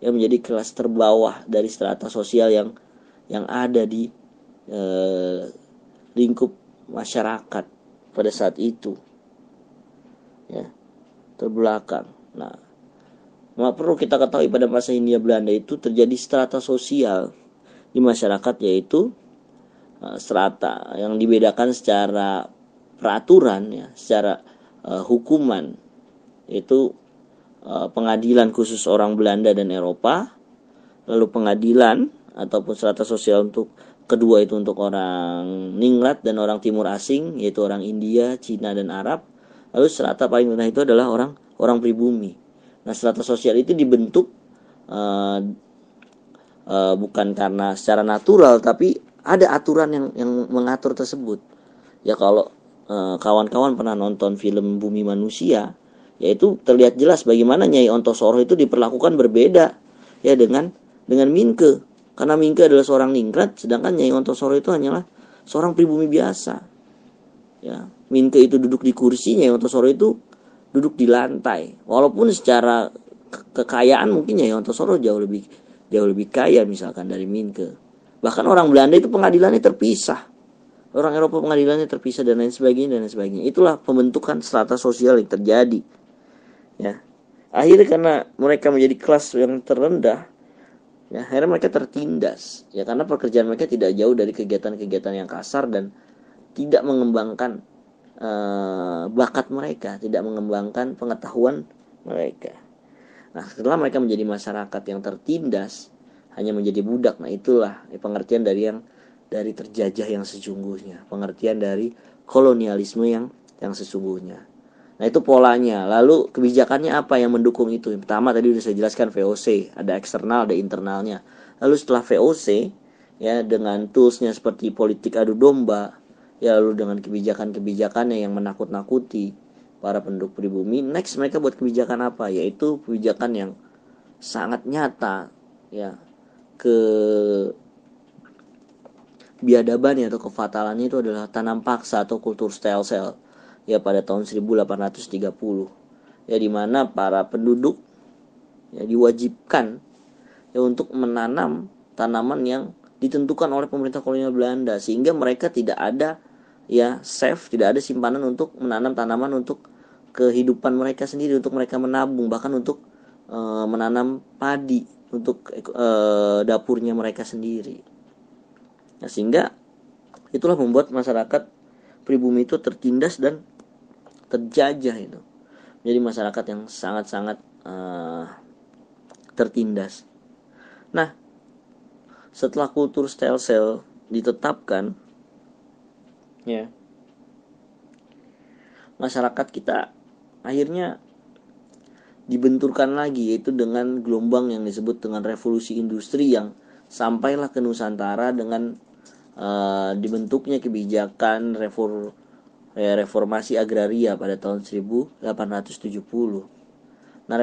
ya, menjadi kelas terbawah dari strata sosial yang ada di lingkup masyarakat pada saat itu, ya, terbelakang. Nah, perlu kita ketahui pada masa Hindia Belanda itu terjadi strata sosial di masyarakat, yaitu strata yang dibedakan secara peraturan, ya, secara hukuman, yaitu pengadilan khusus orang Belanda dan Eropa, lalu pengadilan ataupun strata sosial untuk kedua itu untuk orang Ningrat dan orang timur asing, yaitu orang India, Cina dan Arab. Lalu strata paling rendah itu adalah orang pribumi. Nah, strata sosial itu dibentuk bukan karena secara natural, tapi ada aturan yang mengatur tersebut. Ya, kalau kawan-kawan pernah nonton film Bumi Manusia, yaitu terlihat jelas bagaimana Nyai Ontosoro itu diperlakukan berbeda, ya, dengan dengan Minke, karena Minke adalah seorang ningrat, sedangkan Nyai Ontosoro itu hanyalah seorang pribumi biasa. Ya, Minke itu duduk di kursi, Nyai Ontosoro itu duduk di lantai. Walaupun secara kekayaan mungkin Nyai Ontosoro jauh lebih kaya misalkan dari Minke. Bahkan orang Belanda itu pengadilannya terpisah, orang Eropa pengadilannya terpisah dan lain sebagainya. Itulah pembentukan strata sosial yang terjadi. Ya, akhirnya karena mereka menjadi kelas yang terendah, ya akhirnya mereka tertindas. Ya karena pekerjaan mereka tidak jauh dari kegiatan-kegiatan yang kasar dan tidak mengembangkan bakat mereka, tidak mengembangkan pengetahuan mereka. Nah, setelah mereka menjadi masyarakat yang tertindas, hanya menjadi budak. Nah, itulah pengertian dari terjajah yang sesungguhnya, pengertian dari kolonialisme yang sesungguhnya. Nah, itu polanya. Lalu kebijakannya apa yang mendukung itu? Yang pertama tadi sudah saya jelaskan, VOC, ada eksternal, ada internalnya. Lalu setelah VOC, ya dengan toolsnya seperti politik adu domba, ya lalu dengan kebijakan-kebijakannya yang menakut-nakuti para penduduk pribumi, next mereka buat kebijakan apa? Yaitu kebijakan yang sangat nyata, ya, ke biadabannya atau kefatalannya itu adalah tanam paksa atau kultur stem cell, ya pada tahun 1830, ya di mana para penduduk ya diwajibkan ya untuk menanam tanaman yang ditentukan oleh pemerintah kolonial Belanda, sehingga mereka tidak ada ya safe, tidak ada simpanan untuk menanam tanaman untuk kehidupan mereka sendiri, untuk mereka menabung, bahkan untuk menanam padi untuk dapurnya mereka sendiri. Nah, sehingga itulah membuat masyarakat pribumi itu tertindas dan terjajah itu. Jadi masyarakat yang sangat-sangat tertindas. Nah, setelah kultur stem cell ditetapkan, ya masyarakat kita akhirnya dibenturkan lagi, yaitu dengan gelombang yang disebut dengan revolusi industri yang sampailah ke Nusantara dengan dibentuknya kebijakan reformasi agraria pada tahun 1870. Nah,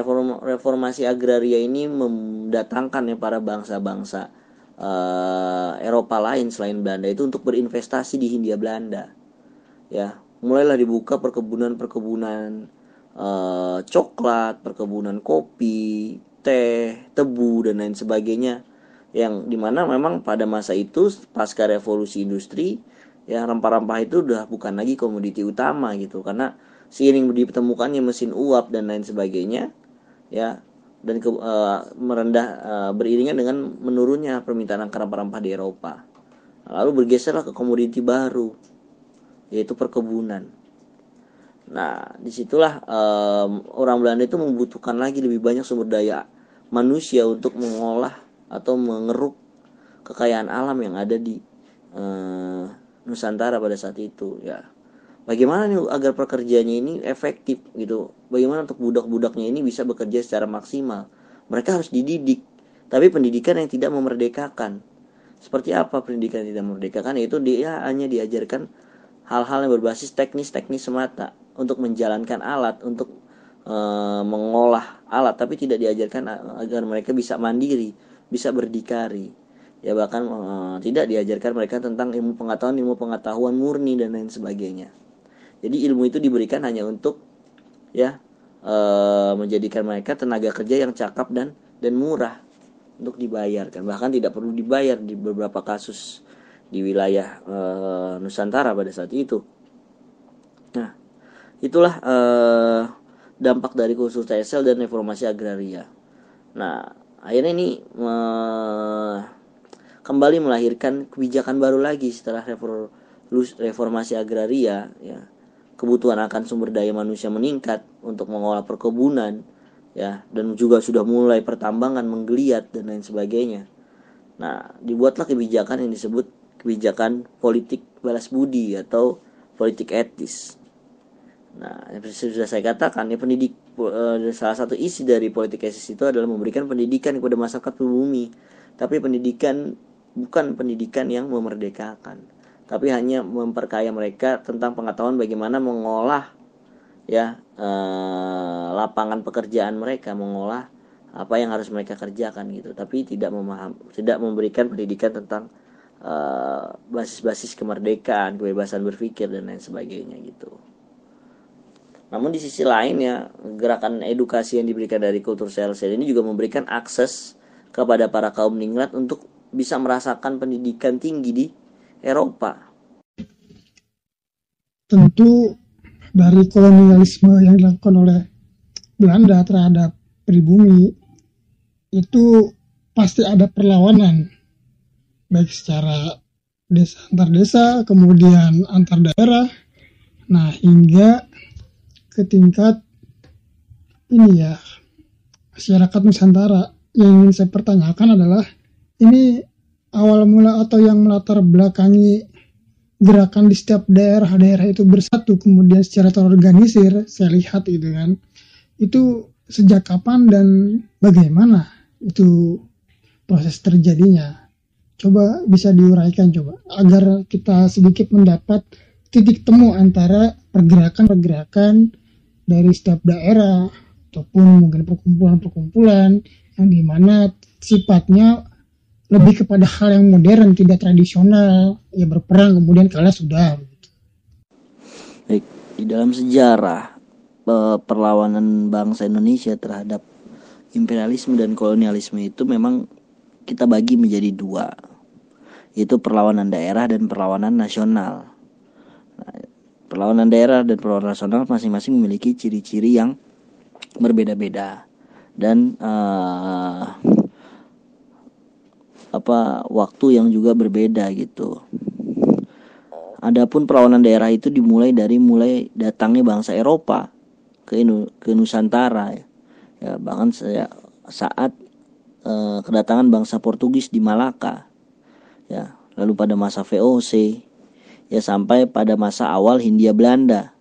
reformasi agraria ini mendatangkan ya para bangsa-bangsa Eropa lain selain Belanda itu untuk berinvestasi di Hindia Belanda. Ya, mulailah dibuka perkebunan coklat, perkebunan kopi, teh, tebu dan lain sebagainya, yang dimana memang pada masa itu pasca revolusi industri ya rempah-rempah itu udah bukan lagi komoditi utama gitu, karena seiring ditemukannya mesin uap dan lain sebagainya ya, dan beriringan dengan menurunnya permintaan akan rempah-rempah di Eropa. Lalu bergeserlah ke komoditi baru, yaitu perkebunan. Nah, disitulah orang Belanda itu membutuhkan lagi lebih banyak sumber daya manusia untuk mengolah atau mengeruk kekayaan alam yang ada di Nusantara pada saat itu. Ya, bagaimana nih agar pekerjaannya ini efektif gitu? Bagaimana untuk budak-budaknya ini bisa bekerja secara maksimal? Mereka harus dididik, tapi pendidikan yang tidak memerdekakan. Seperti apa pendidikan yang tidak memerdekakan? Yaitu dia hanya diajarkan hal-hal yang berbasis teknis-teknis semata untuk menjalankan alat, untuk mengolah alat, tapi tidak diajarkan agar mereka bisa mandiri, bisa berdikari. Ya bahkan tidak diajarkan mereka tentang ilmu pengetahuan murni dan lain sebagainya. Jadi ilmu itu diberikan hanya untuk ya menjadikan mereka tenaga kerja yang cakap dan murah untuk dibayarkan. Bahkan tidak perlu dibayar di beberapa kasus di wilayah Nusantara pada saat itu. Nah, itulah dampak dari kultur TSL dan reformasi agraria. Nah, akhirnya ini kembali melahirkan kebijakan baru lagi setelah reformasi agraria. Ya, kebutuhan akan sumber daya manusia meningkat untuk mengolah perkebunan, ya, dan juga sudah mulai pertambangan menggeliat dan lain sebagainya. Nah, dibuatlah kebijakan yang disebut kebijakan politik balas budi atau politik etis. Nah, seperti sudah saya katakan ya, salah satu isi dari politik etis itu adalah memberikan pendidikan kepada masyarakat pribumi. Tapi pendidikan bukan pendidikan yang memerdekakan, tapi hanya memperkaya mereka tentang pengetahuan bagaimana mengolah ya lapangan pekerjaan mereka, mengolah apa yang harus mereka kerjakan gitu, tapi tidak memberikan pendidikan tentang basis-basis kemerdekaan, kebebasan berpikir dan lain sebagainya gitu. Namun di sisi lain ya, gerakan edukasi yang diberikan dari kultur sel-sel ini juga memberikan akses kepada para kaum ningrat untuk bisa merasakan pendidikan tinggi di Eropa. Tentu dari kolonialisme yang dilakukan oleh Belanda terhadap pribumi itu pasti ada perlawanan, baik secara desa antar desa, kemudian antar daerah, nah hingga ke tingkat ini ya, masyarakat Nusantara. Yang ingin saya pertanyakan adalah, ini awal mula atau yang melatar belakangi gerakan di setiap daerah itu bersatu kemudian secara terorganisir, saya lihat gitu kan, itu sejak kapan dan bagaimana itu proses terjadinya? Coba bisa diuraikan coba, agar kita sedikit mendapat titik temu antara pergerakan-pergerakan dari setiap daerah ataupun mungkin perkumpulan-perkumpulan yang dimana sifatnya lebih kepada hal yang modern, tidak tradisional, ya berperang kemudian kalah sudah. Baik, di dalam sejarah perlawanan bangsa Indonesia terhadap imperialisme dan kolonialisme itu memang kita bagi menjadi dua, yaitu perlawanan daerah dan perlawanan nasional. Nah, perlawanan daerah dan perlawanan nasional masing-masing memiliki ciri-ciri yang berbeda-beda dan waktu yang juga berbeda gitu. Adapun perlawanan daerah itu dimulai datangnya bangsa Eropa ke Nusantara ya bahkan saat kedatangan bangsa Portugis di Malaka ya, lalu pada masa VOC ya sampai pada masa awal Hindia Belanda.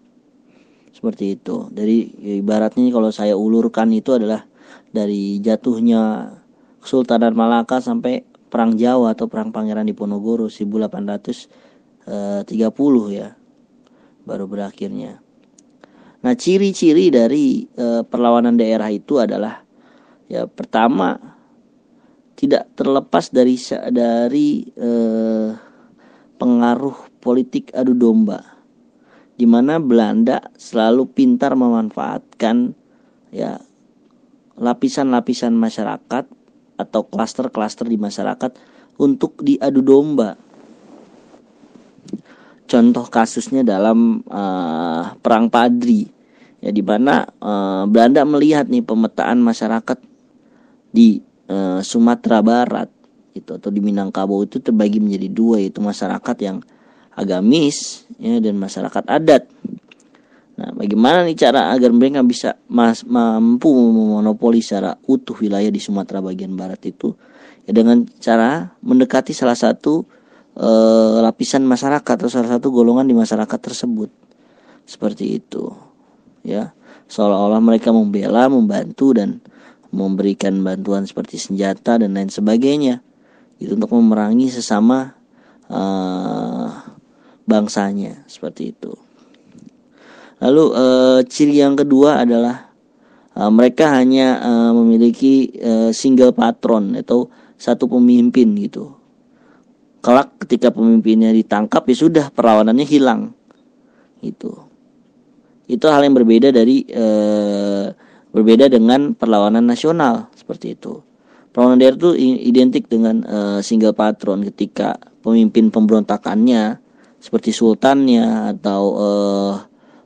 Seperti itu. Dari ibaratnya kalau saya ulurkan itu adalah dari jatuhnya Kesultanan Malaka sampai Perang Jawa atau Perang Pangeran Diponegoro 1830 ya, baru berakhirnya. Nah, ciri-ciri dari perlawanan daerah itu adalah ya, pertama, tidak terlepas dari pengaruh politik adu domba, di mana Belanda selalu pintar memanfaatkan ya lapisan-lapisan masyarakat atau klaster-klaster di masyarakat untuk diadu domba. Contoh kasusnya dalam Perang Padri ya, di mana Belanda melihat nih pemetaan masyarakat di Sumatera Barat itu atau di Minangkabau itu terbagi menjadi dua, yaitu masyarakat yang agamis ya, dan masyarakat adat. Nah, bagaimana nih cara agar mereka bisa mampu memonopoli secara utuh wilayah di Sumatera bagian barat itu ya, dengan cara mendekati salah satu lapisan masyarakat atau salah satu golongan di masyarakat tersebut. Seperti itu ya, seolah-olah mereka membela, membantu dan memberikan bantuan seperti senjata dan lain sebagainya itu untuk memerangi sesama bangsanya, seperti itu. Lalu ciri yang kedua adalah mereka hanya memiliki single patron atau satu pemimpin gitu. Kelak ketika pemimpinnya ditangkap ya sudah, perlawanannya hilang gitu. Itu hal yang berbeda dengan perlawanan nasional, seperti itu. Perlawanan daerah itu identik dengan single patron, ketika pemimpin pemberontakannya seperti sultannya atau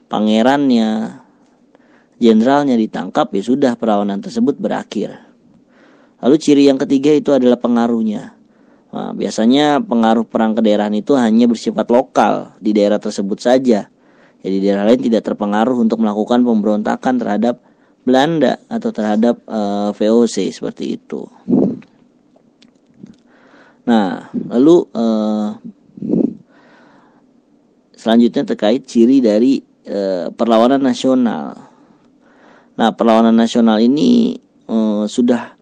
pangerannya, jenderalnya ditangkap ya sudah, perlawanan tersebut berakhir. Lalu ciri yang ketiga itu adalah pengaruhnya. Nah, biasanya pengaruh perang kedaerahan itu hanya bersifat lokal di daerah tersebut saja. Jadi daerah lain tidak terpengaruh untuk melakukan pemberontakan terhadap Belanda atau terhadap VOC, seperti itu. Nah, lalu selanjutnya terkait ciri dari perlawanan nasional. Nah, perlawanan nasional ini sudah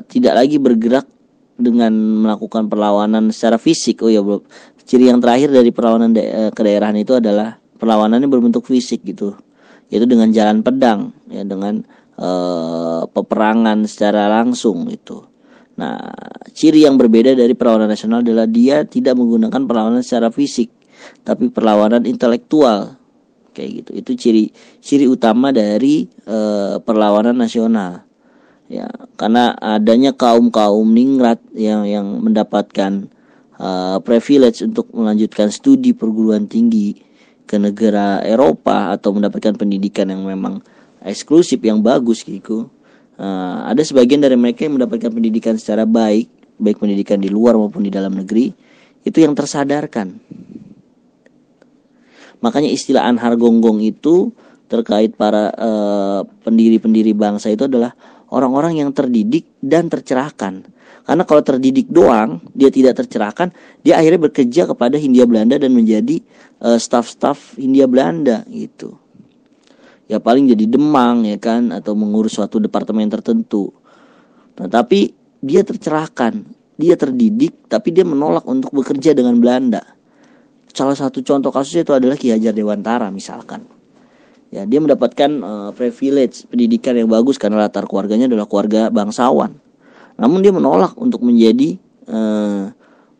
tidak lagi bergerak dengan melakukan perlawanan secara fisik. Oh ya, bro. Ciri yang terakhir dari perlawanan kedaerahan itu adalah perlawanannya berbentuk fisik gitu, yaitu dengan jalan pedang ya, dengan peperangan secara langsung itu. Nah, ciri yang berbeda dari perlawanan nasional adalah dia tidak menggunakan perlawanan secara fisik, tapi perlawanan intelektual, kayak gitu. Itu ciri utama dari perlawanan nasional. Ya, karena adanya kaum ningrat yang mendapatkan privilege untuk melanjutkan studi perguruan tinggi ke negara Eropa atau mendapatkan pendidikan yang memang eksklusif yang bagus gitu. Ada sebagian dari mereka yang mendapatkan pendidikan secara baik pendidikan di luar maupun di dalam negeri, itu yang tersadarkan. Makanya istilah Anhar Gonggong itu terkait para pendiri-pendiri bangsa itu adalah orang-orang yang terdidik dan tercerahkan. Karena kalau terdidik doang, dia tidak tercerahkan, dia akhirnya bekerja kepada Hindia Belanda dan menjadi staf-staf Hindia Belanda gitu. Ya paling jadi demang ya kan, atau mengurus suatu departemen tertentu. Nah, tapi dia tercerahkan, dia terdidik, tapi dia menolak untuk bekerja dengan Belanda. Salah satu contoh kasusnya itu adalah Ki Hajar Dewantara misalkan. Ya, dia mendapatkan privilege pendidikan yang bagus karena latar keluarganya adalah keluarga bangsawan. Namun dia menolak untuk menjadi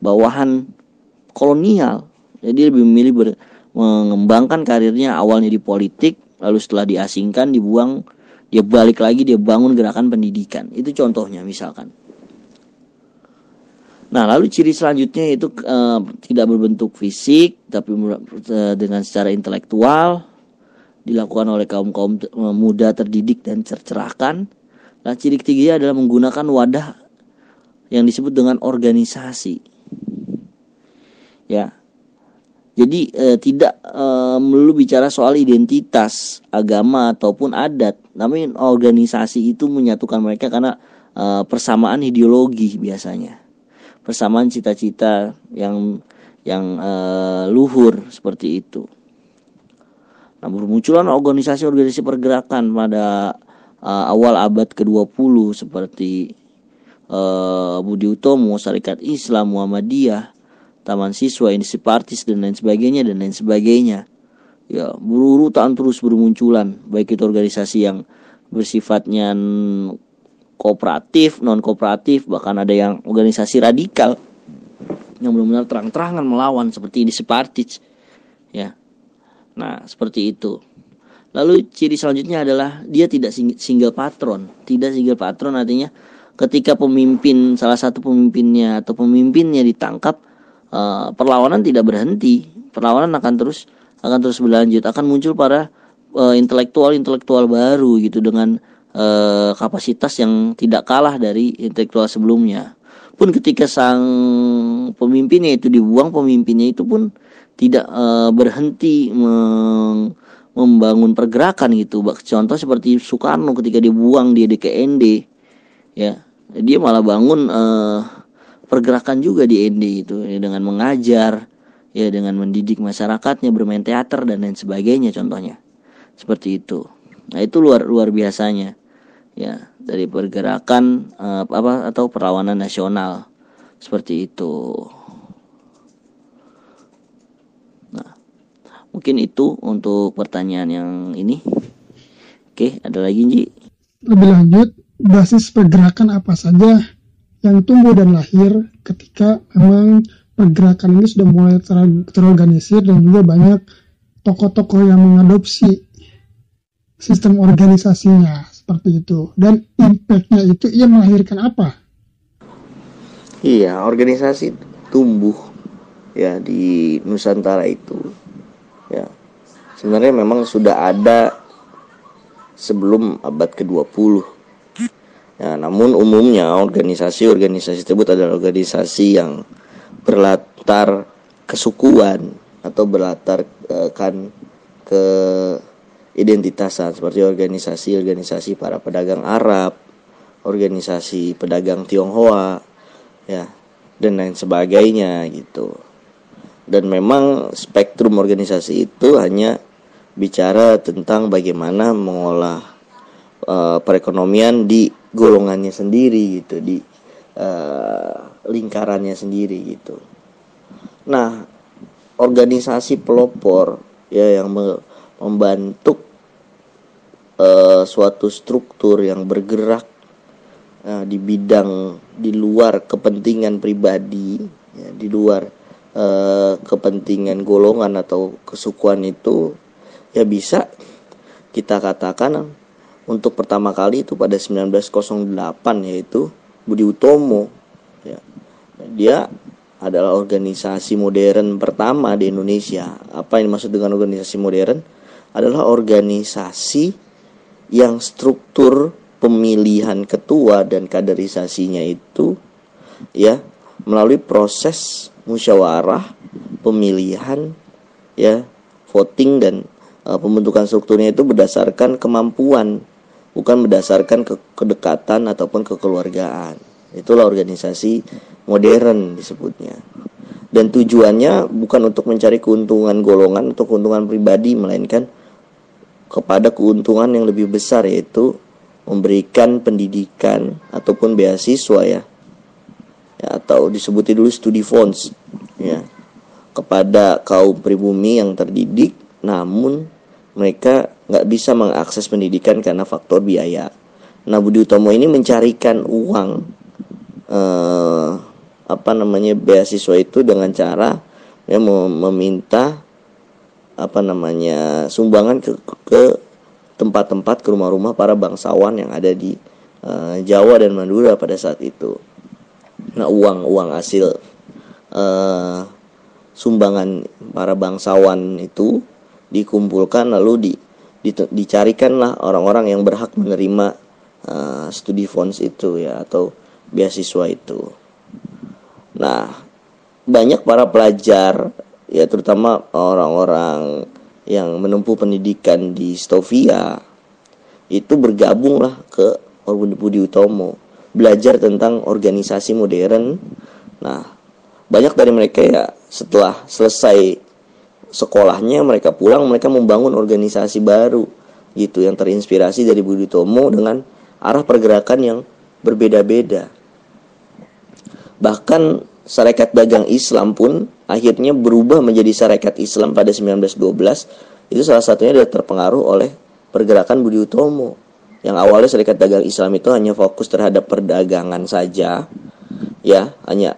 bawahan kolonial. Jadi dia lebih memilih mengembangkan karirnya awalnya di politik, lalu setelah diasingkan, dibuang, dia balik lagi, dia bangun gerakan pendidikan. Itu contohnya misalkan. Nah, lalu ciri selanjutnya itu tidak berbentuk fisik, tapi dengan secara intelektual, dilakukan oleh kaum muda terdidik dan tercerahkan. Nah, ciri ketiga adalah menggunakan wadah yang disebut dengan organisasi. Ya, jadi tidak melulu bicara soal identitas, agama ataupun adat. Namun organisasi itu menyatukan mereka karena persamaan ideologi biasanya, persamaan cita-cita yang luhur seperti itu. Nah, bermunculan organisasi-organisasi pergerakan pada awal abad ke-20 seperti Budi Utomo, Sarekat Islam, Muhammadiyah, Taman Siswa, Inisiatif Partis dan lain sebagainya. Ya, berurutan terus bermunculan, baik itu organisasi yang bersifatnya kooperatif, non kooperatif, bahkan ada yang organisasi radikal yang benar-benar terang-terangan melawan seperti Inisiatif Partis. Ya. Nah, seperti itu. Lalu ciri selanjutnya adalah dia tidak single patron. Tidak single patron artinya ketika salah satu pemimpinnya atau pemimpinnya ditangkap, perlawanan tidak berhenti. Perlawanan akan terus berlanjut. Akan muncul para intelektual baru gitu dengan kapasitas yang tidak kalah dari intelektual sebelumnya. Pun ketika sang pemimpinnya itu dibuang, pemimpinnya itu pun tidak berhenti membangun pergerakan gitu. Contoh seperti Soekarno ketika dibuang di DKND, ya dia malah bangun pergerakan juga di ND itu ya, dengan mengajar, ya dengan mendidik masyarakatnya, bermain teater dan lain sebagainya contohnya. Seperti itu. Nah, itu luar biasanya ya dari pergerakan atau perlawanan nasional seperti itu. Nah, mungkin itu untuk pertanyaan yang ini. Oke, ada lagi Ji? Lebih lanjut, basis pergerakan apa saja yang tumbuh dan lahir ketika memang pergerakan ini sudah mulai terorganisir dan juga banyak tokoh-tokoh yang mengadopsi sistem organisasinya seperti itu, dan impact-nya itu ia melahirkan apa? Iya, organisasi tumbuh ya di Nusantara itu ya sebenarnya memang sudah ada sebelum abad ke-20 ya, namun umumnya organisasi tersebut adalah organisasi yang berlatar kesukuan atau berlatar ke identitasan, seperti organisasi para pedagang Arab, organisasi pedagang Tionghoa ya dan lain sebagainya gitu. Dan memang spektrum organisasi itu hanya bicara tentang bagaimana mengolah perekonomian di golongannya sendiri gitu, di lingkarannya sendiri gitu. Nah, organisasi pelopor ya yang membentuk suatu struktur yang bergerak di bidang di luar kepentingan pribadi, ya, di luar kepentingan golongan atau kesukuan itu, ya bisa kita katakan untuk pertama kali itu pada 1908, yaitu Budi Utomo, ya. Dia adalah organisasi modern pertama di Indonesia. Apa yang dimaksud dengan organisasi modern? Adalah organisasi yang struktur pemilihan ketua dan kaderisasinya itu, ya, melalui proses musyawarah, pemilihan, ya, voting, dan pembentukan strukturnya itu berdasarkan kemampuan, bukan berdasarkan kedekatan ataupun kekeluargaan. Itulah organisasi modern disebutnya. Dan tujuannya bukan untuk mencari keuntungan golongan atau keuntungan pribadi, melainkan kepada keuntungan yang lebih besar, yaitu memberikan pendidikan ataupun beasiswa, ya, atau disebutin dulu studi funds, ya, kepada kaum pribumi yang terdidik namun mereka nggak bisa mengakses pendidikan karena faktor biaya. Nah, Budi Utomo ini mencarikan uang beasiswa itu dengan cara, ya, meminta sumbangan ke tempat-tempat, ke rumah-rumah para bangsawan yang ada di Jawa dan Madura pada saat itu. Nah, uang hasil sumbangan para bangsawan itu dikumpulkan, lalu dicarikanlah orang-orang yang berhak menerima studi funds itu, ya, atau beasiswa itu. Nah, banyak para pelajar, ya, terutama orang-orang yang menempuh pendidikan di Stovia itu bergabunglah ke Budi Utomo, belajar tentang organisasi modern. Nah, banyak dari mereka, ya, setelah selesai sekolahnya mereka pulang, mereka membangun organisasi baru gitu, yang terinspirasi dari Budi Utomo dengan arah pergerakan yang berbeda-beda. Bahkan Sarekat Dagang Islam pun akhirnya berubah menjadi Sarekat Islam pada 1912. Itu salah satunya adalah terpengaruh oleh pergerakan Budi Utomo. Yang awalnya Sarekat Dagang Islam itu hanya fokus terhadap perdagangan saja, ya, hanya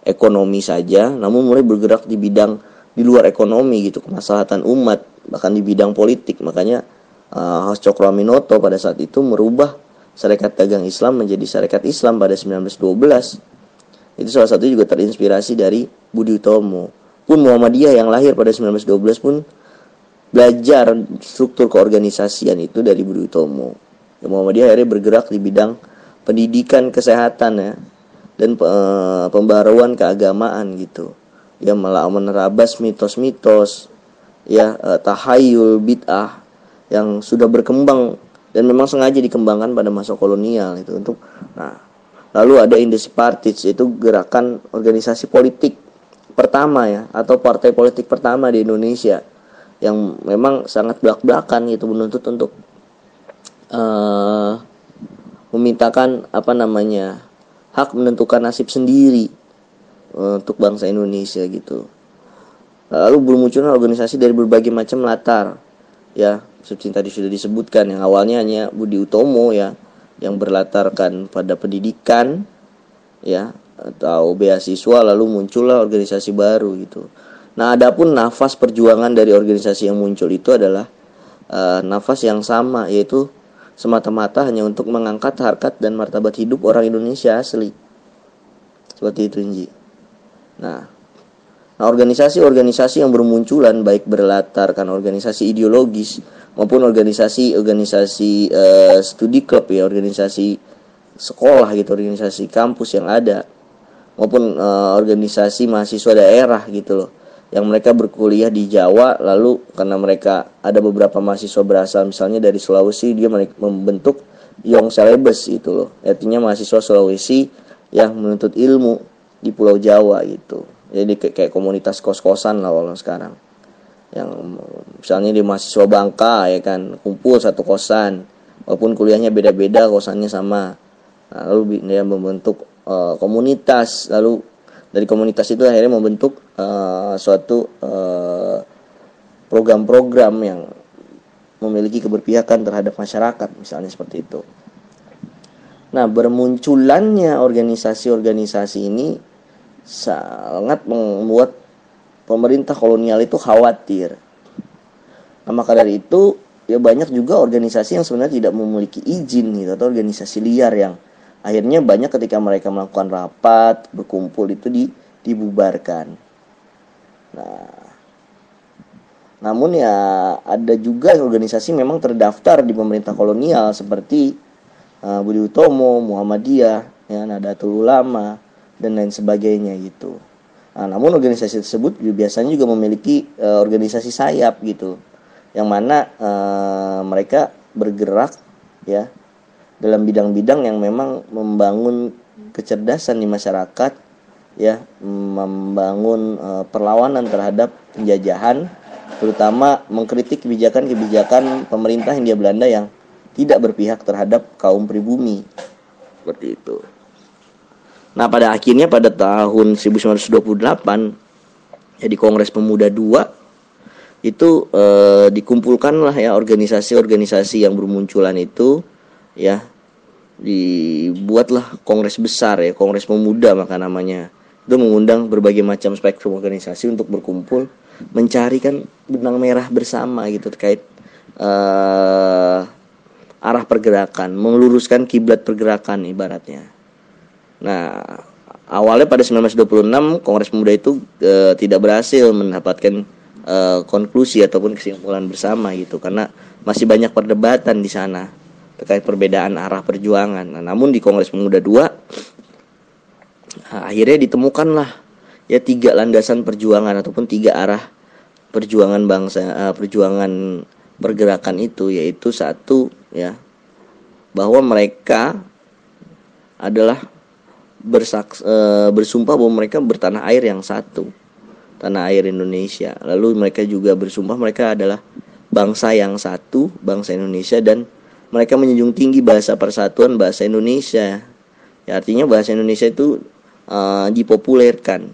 ekonomi saja, namun mulai bergerak di bidang di luar ekonomi gitu, kemaslahatan umat, bahkan di bidang politik. Makanya Hos Cokroaminoto pada saat itu merubah Sarekat Dagang Islam menjadi Sarekat Islam pada 1912. Itu salah satu juga terinspirasi dari Budi Utomo. Pun Muhammadiyah yang lahir pada 1912 pun belajar struktur keorganisasian itu dari Budi Utomo. Ya, Muhammadiyah akhirnya bergerak di bidang pendidikan, kesehatan, ya, dan pembaruan keagamaan gitu. Ya, malah menerabas mitos-mitos, ya, tahayul, bid'ah yang sudah berkembang dan memang sengaja dikembangkan pada masa kolonial itu untuk. Nah, lalu ada Indecipartits, itu gerakan organisasi politik pertama, ya, atau partai politik pertama di Indonesia yang memang sangat belak-belakan gitu, menuntut untuk memintakan hak menentukan nasib sendiri untuk bangsa Indonesia gitu. Lalu bermunculan organisasi dari berbagai macam latar, ya, seperti tadi sudah disebutkan, yang awalnya hanya Budi Utomo, ya, yang berlatarkan pada pendidikan, ya, atau beasiswa, lalu muncullah organisasi baru gitu. Nah, adapun nafas perjuangan dari organisasi yang muncul itu adalah nafas yang sama, yaitu semata-mata hanya untuk mengangkat harkat dan martabat hidup orang Indonesia asli. Seperti itu, Inji. Nah, organisasi-organisasi yang bermunculan, baik berlatarkan organisasi ideologis maupun organisasi studi klub, ya, organisasi sekolah gitu, organisasi kampus yang ada, maupun organisasi mahasiswa daerah gitu loh, yang mereka berkuliah di Jawa, lalu karena mereka ada beberapa mahasiswa berasal misalnya dari Sulawesi, dia membentuk Young Celebes gitu loh, artinya mahasiswa Sulawesi yang menuntut ilmu di Pulau Jawa gitu. Jadi kayak komunitas kos-kosan lah kalau sekarang, yang misalnya di mahasiswa Bangka, ya kan, kumpul satu kosan, walaupun kuliahnya beda-beda, kosannya sama. Nah, lalu dia membentuk komunitas, lalu dari komunitas itu akhirnya membentuk suatu program-program yang memiliki keberpihakan terhadap masyarakat, misalnya seperti itu. Nah, bermunculannya organisasi-organisasi ini sangat membuat pemerintah kolonial itu khawatir. Nah, maka dari itu ya banyak juga organisasi yang sebenarnya tidak memiliki izin gitu, atau organisasi liar yang akhirnya banyak ketika mereka melakukan rapat, berkumpul itu dibubarkan. Nah, namun ya ada juga organisasi memang terdaftar di pemerintah kolonial seperti Budi Utomo, Muhammadiyah, ya, Nahdlatul Ulama, dan lain sebagainya gitu. Nah, namun organisasi tersebut biasanya juga memiliki organisasi sayap gitu, yang mana mereka bergerak ya dalam bidang-bidang yang memang membangun kecerdasan di masyarakat, ya, membangun perlawanan terhadap penjajahan, terutama mengkritik kebijakan-kebijakan pemerintah Hindia Belanda yang tidak berpihak terhadap kaum pribumi, seperti itu. Nah, pada akhirnya pada tahun 1928 ya di Kongres Pemuda II itu dikumpulkanlah ya organisasi-organisasi yang bermunculan itu, ya, dibuatlah kongres besar ya, Kongres Pemuda maka namanya. Itu mengundang berbagai macam spektrum organisasi untuk berkumpul mencari kan benang merah bersama gitu terkait arah pergerakan, meluruskan kiblat pergerakan ibaratnya. Nah, awalnya pada 1926 Kongres Pemuda itu tidak berhasil mendapatkan konklusi ataupun kesimpulan bersama gitu, karena masih banyak perdebatan di sana terkait perbedaan arah perjuangan. Nah, namun di Kongres Pemuda II akhirnya ditemukanlah ya 3 landasan perjuangan ataupun 3 arah perjuangan bangsa, perjuangan pergerakan itu, yaitu satu ya, bahwa mereka adalah bersumpah bahwa mereka bertanah air yang satu, tanah air Indonesia. Lalu mereka juga bersumpah mereka adalah bangsa yang satu, bangsa Indonesia, dan mereka menjunjung tinggi bahasa persatuan, bahasa Indonesia. Ya, artinya bahasa Indonesia itu dipopulerkan.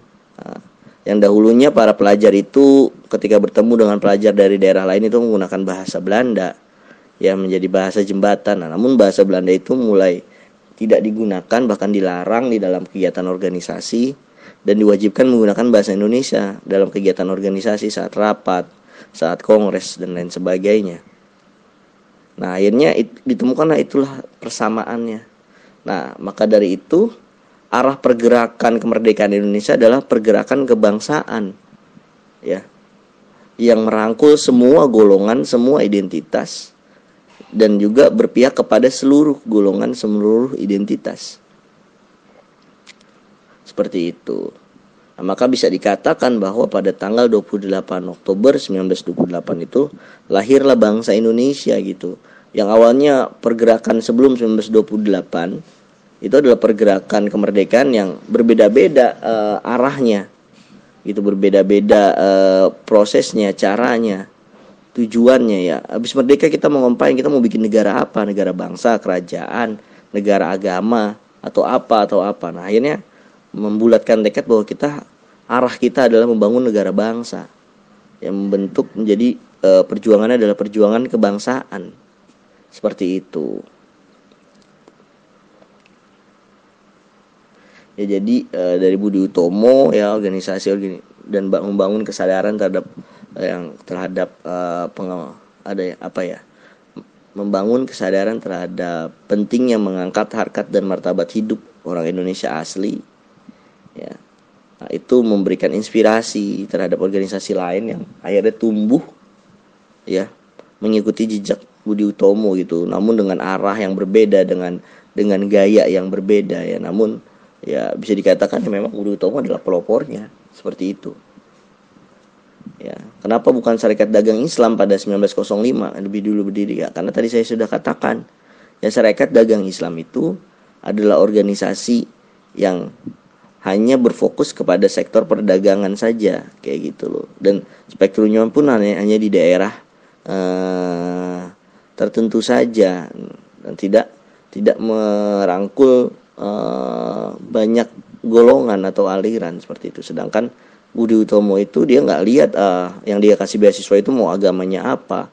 Yang dahulunya para pelajar itu ketika bertemu dengan pelajar dari daerah lain itu menggunakan bahasa Belanda yang menjadi bahasa jembatan. Nah, namun bahasa Belanda itu mulai tidak digunakan, bahkan dilarang di dalam kegiatan organisasi, dan diwajibkan menggunakan bahasa Indonesia dalam kegiatan organisasi saat rapat, saat kongres, dan lain sebagainya. Nah, akhirnya ditemukanlah itulah persamaannya. Nah, maka dari itu arah pergerakan kemerdekaan Indonesia adalah pergerakan kebangsaan, ya, yang merangkul semua golongan, semua identitas, dan juga berpihak kepada seluruh golongan, seluruh identitas. Seperti itu. Nah, maka bisa dikatakan bahwa pada tanggal 28 Oktober 1928 itu lahirlah bangsa Indonesia gitu. Yang awalnya pergerakan sebelum 1928 itu adalah pergerakan kemerdekaan yang berbeda-beda arahnya, gitu, berbeda-beda prosesnya, caranya, tujuannya ya. Habis merdeka kita mau ngapain? Kita mau bikin negara apa? Negara bangsa, kerajaan, negara agama, atau apa. Nah, akhirnya membulatkan tekad bahwa arah kita adalah membangun negara bangsa yang membentuk menjadi perjuangannya adalah perjuangan kebangsaan, seperti itu. Ya, jadi dari Budi Utomo ya, organisasi dan membangun kesadaran terhadap membangun kesadaran terhadap pentingnya mengangkat harkat dan martabat hidup orang Indonesia asli, ya. Nah, itu memberikan inspirasi terhadap organisasi lain yang akhirnya tumbuh ya mengikuti jejak Budi Utomo gitu, namun dengan arah yang berbeda, dengan gaya yang berbeda ya. Namun ya bisa dikatakan ya memang Budi Utomo adalah pelopornya, seperti itu. Ya, kenapa bukan Sarekat Dagang Islam pada 1905 lebih dulu berdiri ya? Karena tadi saya sudah katakan ya, Sarekat Dagang Islam itu adalah organisasi yang hanya berfokus kepada sektor perdagangan saja, kayak gitu loh. Dan spektrumnya pun hanya di daerah tertentu saja, dan tidak merangkul banyak golongan atau aliran seperti itu. Sedangkan Budi Utomo itu dia nggak lihat yang dia kasih beasiswa itu mau agamanya apa,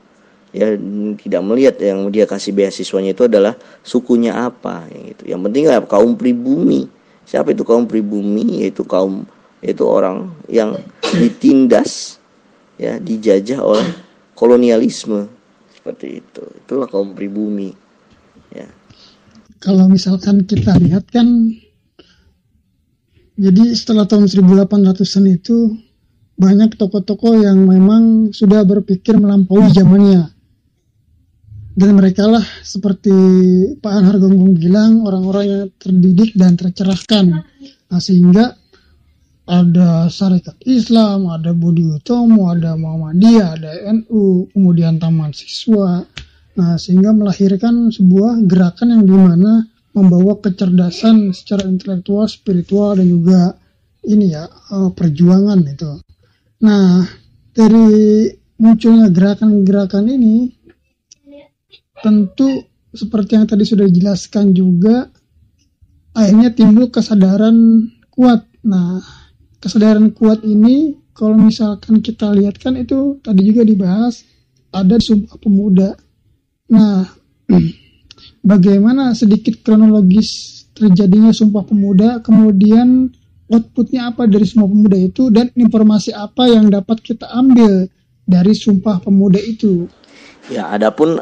ya, tidak melihat yang dia kasih beasiswanya itu adalah sukunya apa, yang itu. Yang penting ya kaum pribumi. Siapa itu kaum pribumi? Yaitu orang yang ditindas, ya, dijajah oleh kolonialisme seperti itu. Itulah kaum pribumi, ya. Kalau misalkan kita lihat kan, jadi setelah tahun 1800-an itu banyak tokoh-tokoh yang memang sudah berpikir melampaui zamannya. Dan mereka lah seperti Pak Anhar Gonggong bilang, orang-orang yang terdidik dan tercerahkan. Nah, sehingga ada Sarekat Islam, ada Budi Utomo, ada Muhammadiyah, ada NU, kemudian Taman Siswa. Nah, sehingga melahirkan sebuah gerakan yang dimana membawa kecerdasan secara intelektual, spiritual, dan juga ini ya, perjuangan itu. Nah, dari munculnya gerakan-gerakan ini, tentu seperti yang tadi sudah dijelaskan juga, akhirnya timbul kesadaran kuat. Nah, kesadaran kuat ini kalau misalkan kita lihat kan itu tadi juga dibahas, ada di Sumpah Pemuda. Nah, bagaimana sedikit kronologis terjadinya Sumpah Pemuda, kemudian outputnya apa dari Sumpah Pemuda itu, dan informasi apa yang dapat kita ambil dari Sumpah Pemuda itu. Ya, adapun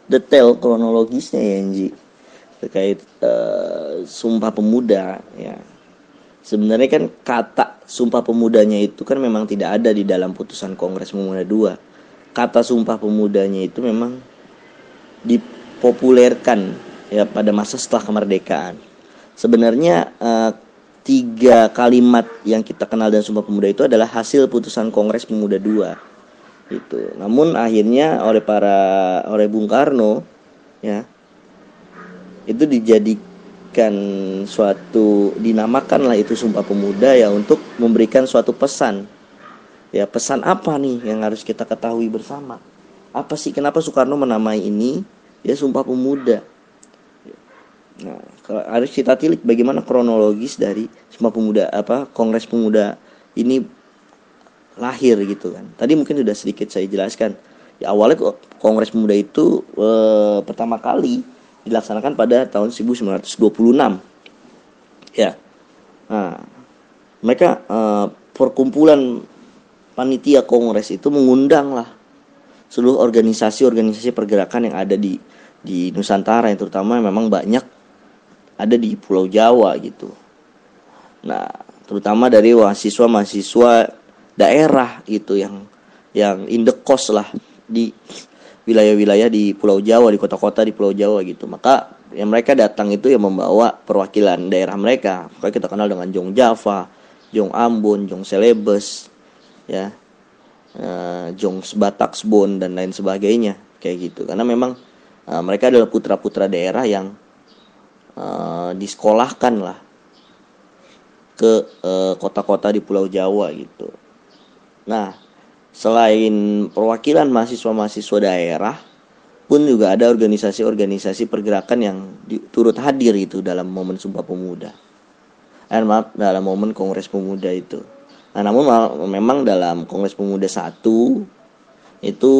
detail kronologisnya ya, Enji, terkait Sumpah Pemuda, ya. Sebenarnya kan kata Sumpah Pemudanya itu kan memang tidak ada di dalam putusan Kongres Pemuda II. Kata Sumpah Pemudanya itu memang dipopulerkan ya pada masa setelah kemerdekaan. Sebenarnya 3 kalimat yang kita kenal dan Sumpah Pemuda itu adalah hasil putusan Kongres Pemuda II. Itu. Namun akhirnya oleh Bung Karno, ya, itu dijadikan dinamakanlah itu Sumpah Pemuda ya, untuk memberikan suatu pesan. Ya, pesan apa nih yang harus kita ketahui bersama? Apa sih, kenapa Soekarno menamai ini ya Sumpah Pemuda? Nah, harus kita tilik bagaimana kronologis dari Sumpah Pemuda, Kongres Pemuda ini lahir gitu kan. Tadi mungkin sudah sedikit saya jelaskan. Ya, awalnya Kongres Pemuda itu pertama kali dilaksanakan pada tahun 1926. Ya. Nah, mereka perkumpulan panitia kongres itu mengundanglah seluruh organisasi-organisasi pergerakan yang ada di Nusantara, yang terutama memang banyak ada di Pulau Jawa gitu. Nah, terutama dari mahasiswa daerah gitu yang in the coast lah, di wilayah-wilayah di Pulau Jawa, di kota-kota di Pulau Jawa gitu. Maka yang mereka datang itu yang membawa perwakilan daerah mereka. Maka kita kenal dengan Jong Java, Jong Ambon, Jong Celebes, ya, Jong Bataksbon dan lain sebagainya kayak gitu. Karena memang mereka adalah putra-putra daerah yang disekolahkan lah ke kota-kota di Pulau Jawa gitu. Nah, selain perwakilan mahasiswa-mahasiswa daerah, pun juga ada organisasi-organisasi pergerakan yang turut hadir itu dalam momen Sumpah Pemuda. Dalam momen Kongres Pemuda itu. Nah, namun memang dalam Kongres Pemuda 1 itu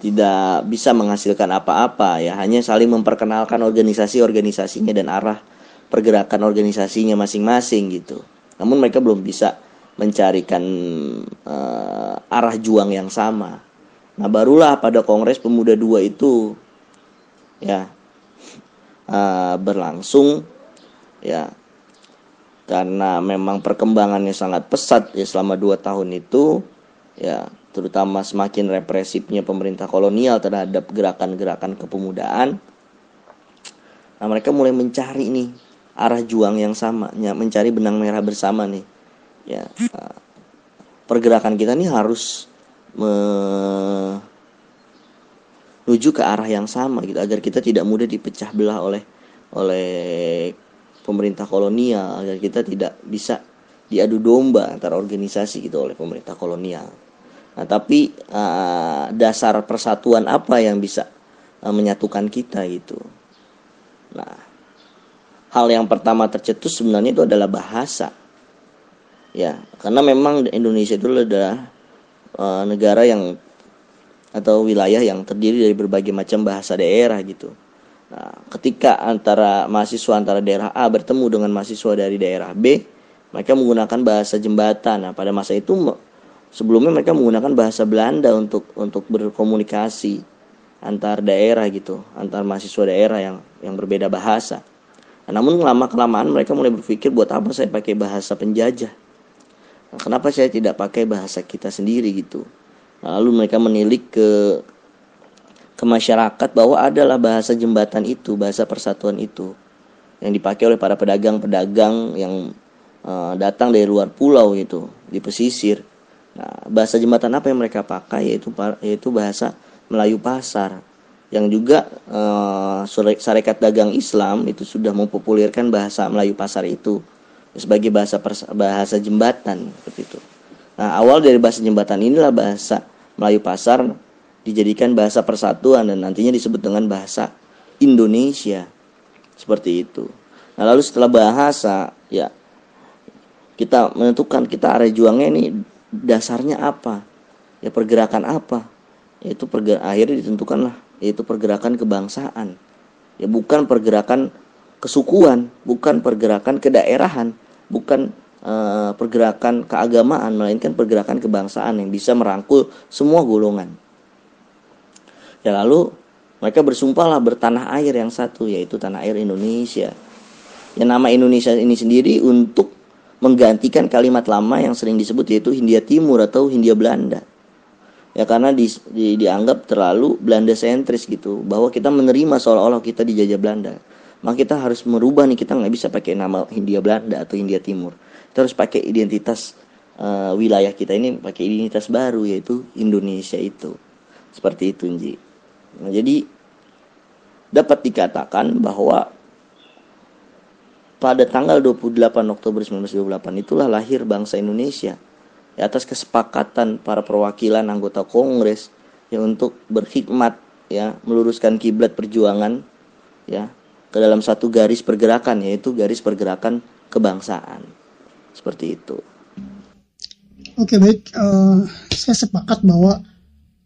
tidak bisa menghasilkan apa-apa ya, hanya saling memperkenalkan organisasi-organisasinya dan arah pergerakan organisasinya masing-masing gitu. Namun mereka belum bisa mencarikan arah juang yang sama. Nah, barulah pada Kongres Pemuda II itu ya berlangsung ya, karena memang perkembangannya sangat pesat ya selama 2 tahun itu ya, terutama semakin represifnya pemerintah kolonial terhadap gerakan-gerakan kepemudaan. Nah, mereka mulai mencari nih arah juang yang sama, ya, mencari benang merah bersama nih. Ya, pergerakan kita nih harus menuju ke arah yang sama gitu, agar kita tidak mudah dipecah belah oleh pemerintah kolonial, agar kita tidak bisa diadu domba antara organisasi gitu oleh pemerintah kolonial. Nah, tapi dasar persatuan apa yang bisa menyatukan kita gitu. Nah, hal yang pertama tercetus sebenarnya itu adalah bahasa. Ya, karena memang Indonesia itu adalah negara yang atau wilayah yang terdiri dari berbagai macam bahasa daerah gitu. Nah, ketika mahasiswa antara daerah A bertemu dengan mahasiswa dari daerah B, mereka menggunakan bahasa jembatan. Nah, pada masa itu sebelumnya mereka menggunakan bahasa Belanda untuk berkomunikasi antar daerah gitu, antar mahasiswa daerah yang berbeda bahasa. Nah, namun lama kelamaan mereka mulai berpikir, buat apa saya pakai bahasa penjajah? Nah, kenapa saya tidak pakai bahasa kita sendiri gitu? Lalu mereka menilik ke masyarakat bahwa adalah bahasa jembatan itu, bahasa persatuan itu yang dipakai oleh para pedagang-pedagang yang datang dari luar pulau itu di pesisir. Nah, bahasa jembatan apa yang mereka pakai yaitu bahasa Melayu Pasar, yang juga Sarekat Dagang Islam itu sudah mempopulerkan bahasa Melayu Pasar itu sebagai bahasa jembatan seperti itu. Nah, awal dari bahasa jembatan inilah bahasa Melayu Pasar dijadikan bahasa persatuan dan nantinya disebut dengan bahasa Indonesia. Seperti itu. Nah, lalu setelah bahasa, ya kita menentukan kita arah juangnya ini dasarnya apa? Ya pergerakan apa? Yaitu akhirnya ditentukanlah yaitu pergerakan kebangsaan. Ya bukan pergerakan kesukuan, bukan pergerakan kedaerahan, bukan pergerakan keagamaan, melainkan pergerakan kebangsaan yang bisa merangkul semua golongan. Ya lalu mereka bersumpahlah bertanah air yang satu, yaitu tanah air Indonesia. Yang nama Indonesia ini sendiri untuk menggantikan kalimat lama yang sering disebut yaitu Hindia Timur atau Hindia Belanda. Ya karena dianggap terlalu Belanda sentris gitu, bahwa kita menerima seolah-olah kita dijajah Belanda. Maka kita harus merubah nih, kita nggak bisa pakai nama Hindia Belanda atau Hindia Timur. Kita harus pakai identitas wilayah kita ini, pakai identitas baru yaitu Indonesia itu. Seperti itu, Nji. Nah, jadi dapat dikatakan bahwa pada tanggal 28 Oktober 1928 itulah lahir bangsa Indonesia ya, atas kesepakatan para perwakilan anggota Kongres ya untuk berkhidmat ya, meluruskan kiblat perjuangan ya ke dalam satu garis pergerakan, yaitu garis pergerakan kebangsaan. Seperti itu. Oke, baik, saya sepakat bahwa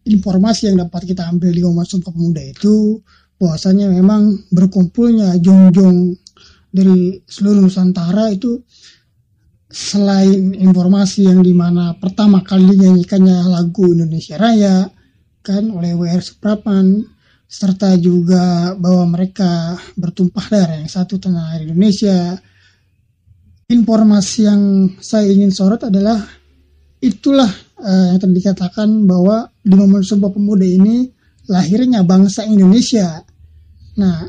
informasi yang dapat kita ambil di Momen Sumpah Pemuda itu bahwasanya memang berkumpulnya jong-jong dari seluruh Nusantara itu, selain informasi yang dimana pertama kali dinyanyikannya lagu Indonesia Raya kan oleh W.R. Supratman, serta juga bahwa mereka bertumpah darah yang satu tanah air Indonesia. Informasi yang saya ingin sorot adalah itulah yang tadi dikatakan bahwa di Momen Sumpah Pemuda ini lahirnya bangsa Indonesia. Nah,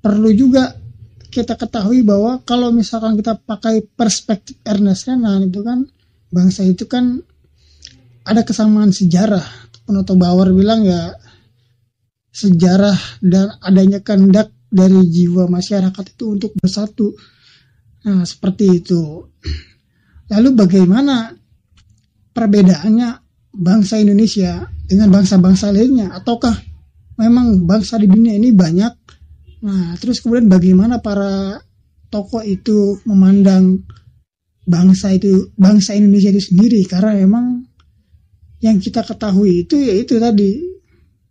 perlu juga kita ketahui bahwa kalau misalkan kita pakai perspektif Ernest Renan itu kan, bangsa itu kan ada kesamaan sejarah. Penutup Bauer bilang ya, sejarah dan adanya kehendak dari jiwa masyarakat itu untuk bersatu. Nah, seperti itu. Lalu bagaimana perbedaannya bangsa Indonesia dengan bangsa-bangsa lainnya? Ataukah memang bangsa di dunia ini banyak? Nah, terus kemudian bagaimana para tokoh itu memandang bangsa Indonesia itu sendiri? Karena memang yang kita ketahui itu yaitu tadi,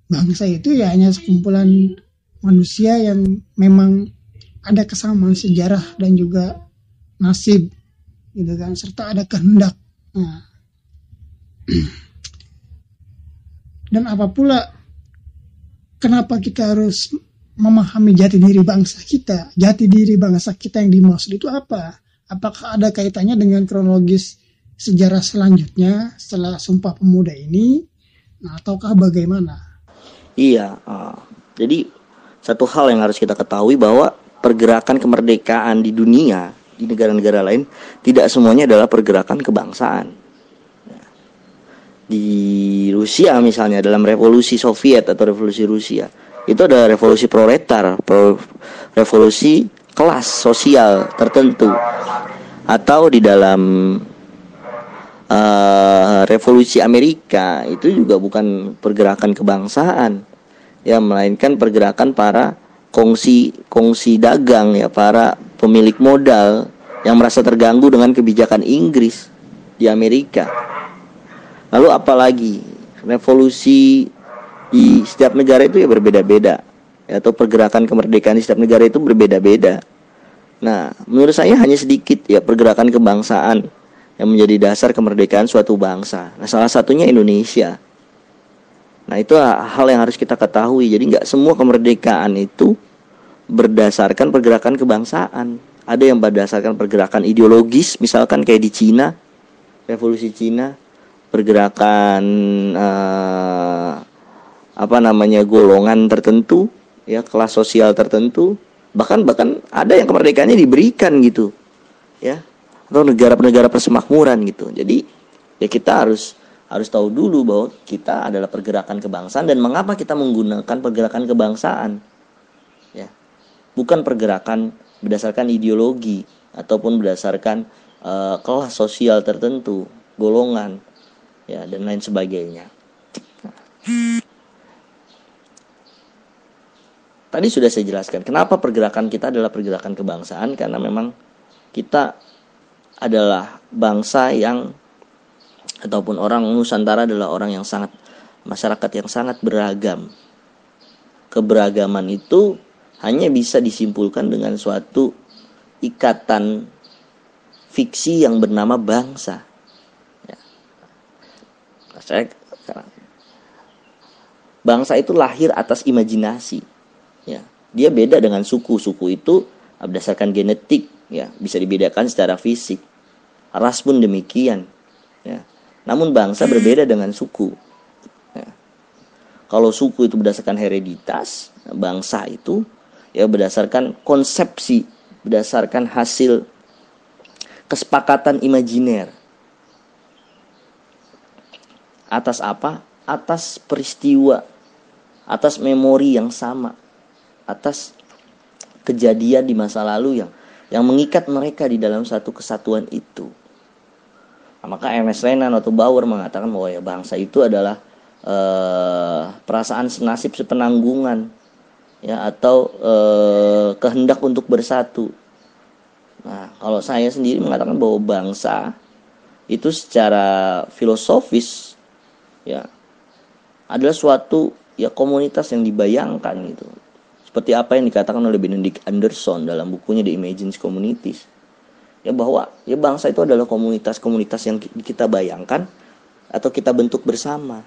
bangsa itu ya hanya sekumpulan manusia yang memang ada kesamaan sejarah dan juga nasib gitu kan, serta ada kehendak. Nah, dan apa pula kenapa kita harus memahami jati diri bangsa kita? Jati diri bangsa kita yang dimaksud itu apa? Apakah ada kaitannya dengan kronologis sejarah selanjutnya setelah Sumpah Pemuda ini? Nah, ataukah bagaimana? Iya, jadi satu hal yang harus kita ketahui bahwa pergerakan kemerdekaan di dunia, di negara-negara lain, tidak semuanya adalah pergerakan kebangsaan. Di Rusia misalnya, dalam revolusi Soviet atau revolusi Rusia, itu ada revolusi proletar, revolusi kelas sosial tertentu. Atau di dalam revolusi Amerika, itu juga bukan pergerakan kebangsaan, ya, melainkan pergerakan para kongsi dagang, ya, para pemilik modal yang merasa terganggu dengan kebijakan Inggris di Amerika. Lalu apalagi revolusi di setiap negara itu ya berbeda-beda, ya, atau pergerakan kemerdekaan di setiap negara itu berbeda-beda. Nah, menurut saya hanya sedikit ya pergerakan kebangsaan yang menjadi dasar kemerdekaan suatu bangsa. Nah, salah satunya Indonesia. Nah, itu hal yang harus kita ketahui. Jadi nggak semua kemerdekaan itu berdasarkan pergerakan kebangsaan. Ada yang berdasarkan pergerakan ideologis, misalkan kayak di Cina, revolusi Cina, pergerakan golongan tertentu, ya, kelas sosial tertentu, bahkan ada yang kemerdekaannya diberikan gitu, ya, atau negara-negara persemakmuran gitu. Jadi ya kita harus tahu dulu bahwa kita adalah pergerakan kebangsaan dan mengapa kita menggunakan pergerakan kebangsaan, ya, bukan pergerakan berdasarkan ideologi ataupun berdasarkan kelas sosial tertentu, golongan, ya, dan lain sebagainya. Tadi sudah saya jelaskan kenapa pergerakan kita adalah pergerakan kebangsaan, karena memang kita adalah bangsa yang, ataupun orang Nusantara adalah orang yang sangat, masyarakat yang sangat beragam. Keberagaman itu hanya bisa disimpulkan dengan suatu ikatan fiksi yang bernama bangsa. Ya. Bangsa itu lahir atas imajinasi. Ya. Dia beda dengan suku. Suku itu berdasarkan genetik, ya, bisa dibedakan secara fisik. Ras pun demikian. Ya. Namun bangsa berbeda dengan suku. Ya. Kalau suku itu berdasarkan hereditas, bangsa itu ya berdasarkan konsepsi, berdasarkan hasil kesepakatan imajiner. Atas apa? Atas peristiwa, atas memori yang sama, atas kejadian di masa lalu yang mengikat mereka di dalam satu kesatuan itu. Nah, maka Ernest Renan atau Bauer mengatakan bahwa ya bangsa itu adalah perasaan senasib sepenanggungan, ya, atau kehendak untuk bersatu. Nah, kalau saya sendiri mengatakan bahwa bangsa itu secara filosofis, ya, adalah suatu, ya, komunitas yang dibayangkan gitu. Seperti apa yang dikatakan oleh Benedict Anderson dalam bukunya The Imagines Communities. Ya, bahwa ya bangsa itu adalah komunitas-komunitas yang kita bayangkan atau kita bentuk bersama.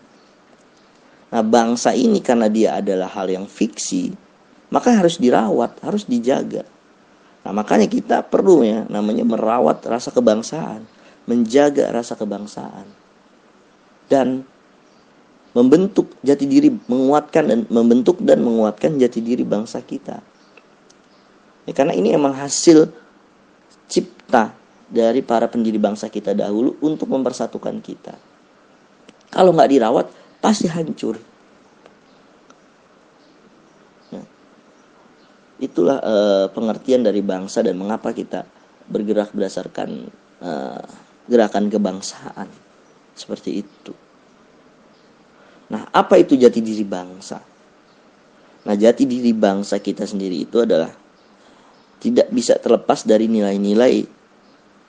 Nah, bangsa ini karena dia adalah hal yang fiksi, maka harus dirawat, harus dijaga. Nah, makanya kita perlu, ya, namanya merawat rasa kebangsaan, menjaga rasa kebangsaan, dan membentuk jati diri, membentuk dan menguatkan jati diri bangsa kita. Ya, karena ini emang hasil cipta dari para pendiri bangsa kita dahulu untuk mempersatukan kita. Kalau nggak dirawat, pasti hancur. Nah, itulah pengertian dari bangsa dan mengapa kita bergerak berdasarkan gerakan kebangsaan seperti itu. Nah, apa itu jati diri bangsa? Nah, jati diri bangsa kita sendiri itu adalah tidak bisa terlepas dari nilai-nilai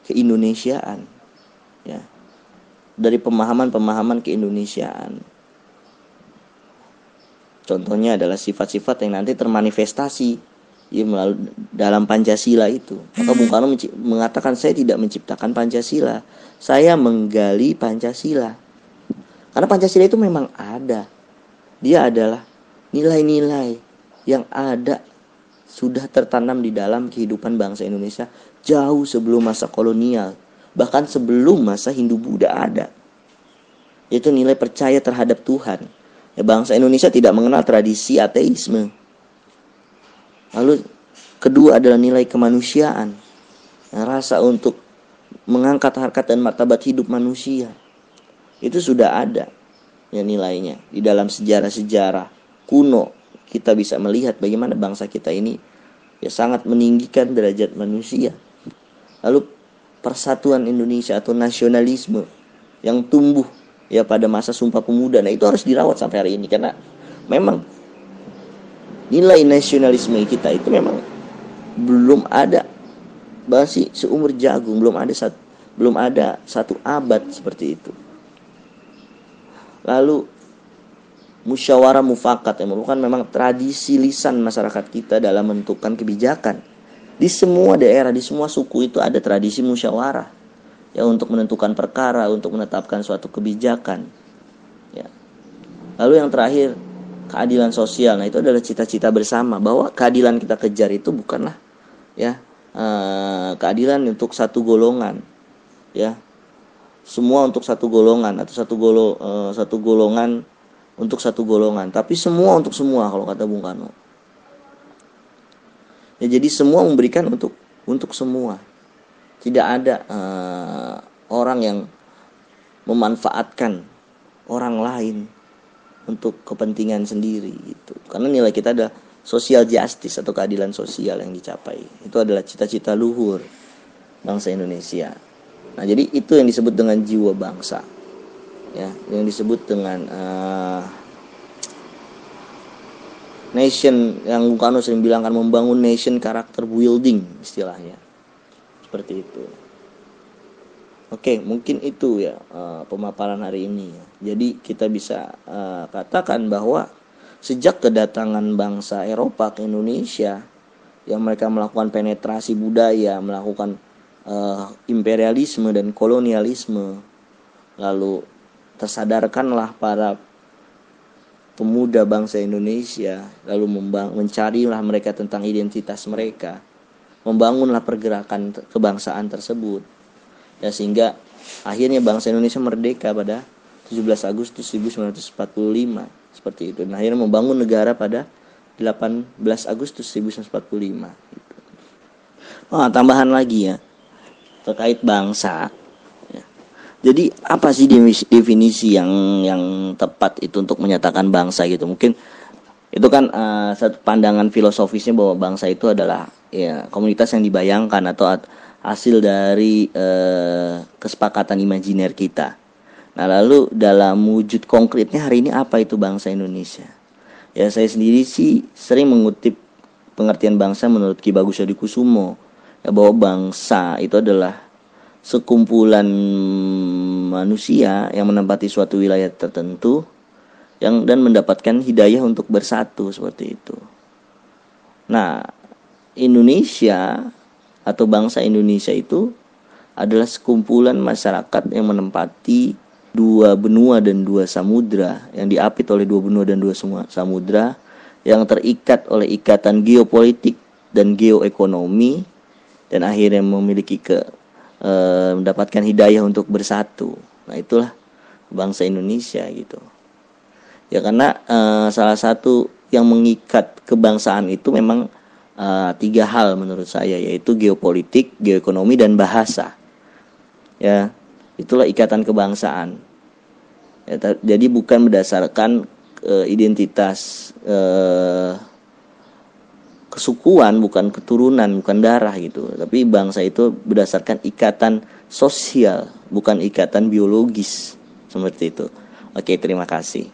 keindonesiaan, ya, dari pemahaman-pemahaman keindonesiaan. Contohnya adalah sifat-sifat yang nanti termanifestasi, ya, melalui dalam Pancasila itu. Maka Bung Karno mengatakan, saya tidak menciptakan Pancasila, saya menggali Pancasila. Karena Pancasila itu memang ada. Dia adalah nilai-nilai yang ada, sudah tertanam di dalam kehidupan bangsa Indonesia jauh sebelum masa kolonial, bahkan sebelum masa Hindu-Buddha ada. Yaitu nilai percaya terhadap Tuhan. Ya, bangsa Indonesia tidak mengenal tradisi ateisme. Lalu kedua adalah nilai kemanusiaan, rasa untuk mengangkat harkat dan martabat hidup manusia. Itu sudah ada, ya, nilainya di dalam sejarah-sejarah kuno. Kita bisa melihat bagaimana bangsa kita ini, ya, sangat meninggikan derajat manusia. Lalu persatuan Indonesia atau nasionalisme yang tumbuh, ya, pada masa Sumpah Pemuda. Nah, itu harus dirawat sampai hari ini, karena memang nilai nasionalisme kita itu memang belum ada, masih seumur jagung, belum ada satu abad seperti itu. Lalu musyawarah mufakat yang merupakan memang tradisi lisan masyarakat kita dalam menentukan kebijakan. Di semua daerah, di semua suku itu ada tradisi musyawarah ya untuk menentukan perkara, untuk menetapkan suatu kebijakan. Ya. Lalu yang terakhir, keadilan sosial. Nah, itu adalah cita-cita bersama bahwa keadilan kita kejar itu bukanlah ya keadilan untuk satu golongan. Ya. Semua untuk satu golongan atau satu golongan untuk satu golongan, tapi semua untuk semua kalau kata Bung Karno. Ya, jadi semua memberikan untuk semua. Tidak ada orang yang memanfaatkan orang lain untuk kepentingan sendiri gitu. Karena nilai kita ada social justice atau keadilan sosial yang dicapai. Itu adalah cita-cita luhur bangsa Indonesia. Nah, jadi itu yang disebut dengan jiwa bangsa. Ya, yang disebut dengan nation, yang Bung Karno sering bilang kan membangun nation character building istilahnya. Seperti itu. Oke, mungkin itu ya pemaparan hari ini ya. Jadi kita bisa katakan bahwa sejak kedatangan bangsa Eropa ke Indonesia yang mereka melakukan penetrasi budaya, melakukan imperialisme dan kolonialisme, lalu tersadarkanlah para pemuda bangsa Indonesia, lalu mencarilah mereka tentang identitas mereka, membangunlah pergerakan kebangsaan tersebut, ya, sehingga akhirnya bangsa Indonesia merdeka pada 17 Agustus 1945 seperti itu. Dan akhirnya membangun negara pada 18 Agustus 1945. Gitu. Tambahan lagi ya terkait bangsa. Jadi apa sih definisi yang tepat itu untuk menyatakan bangsa gitu? Mungkin itu kan satu pandangan filosofisnya bahwa bangsa itu adalah ya komunitas yang dibayangkan atau hasil dari kesepakatan imajiner kita. Nah, lalu dalam wujud konkretnya hari ini apa itu bangsa Indonesia? Ya, saya sendiri sih sering mengutip pengertian bangsa menurut Ki Bagus Hadikusumo ya, bahwa bangsa itu adalah sekumpulan manusia yang menempati suatu wilayah tertentu dan mendapatkan hidayah untuk bersatu seperti itu. Nah, Indonesia atau bangsa Indonesia itu adalah sekumpulan masyarakat yang menempati dua benua dan dua samudra, yang diapit oleh dua benua dan dua samudra, yang terikat oleh ikatan geopolitik dan geoekonomi, dan akhirnya memiliki mendapatkan hidayah untuk bersatu. Nah, itulah bangsa Indonesia gitu. Ya, karena salah satu yang mengikat kebangsaan itu memang 3 hal menurut saya, yaitu geopolitik, geoekonomi, dan bahasa. Ya, itulah ikatan kebangsaan. Ya, jadi bukan berdasarkan identitas kesukuan, bukan keturunan, bukan darah gitu. Tapi bangsa itu berdasarkan ikatan sosial, bukan ikatan biologis. Seperti itu. Oke, terima kasih.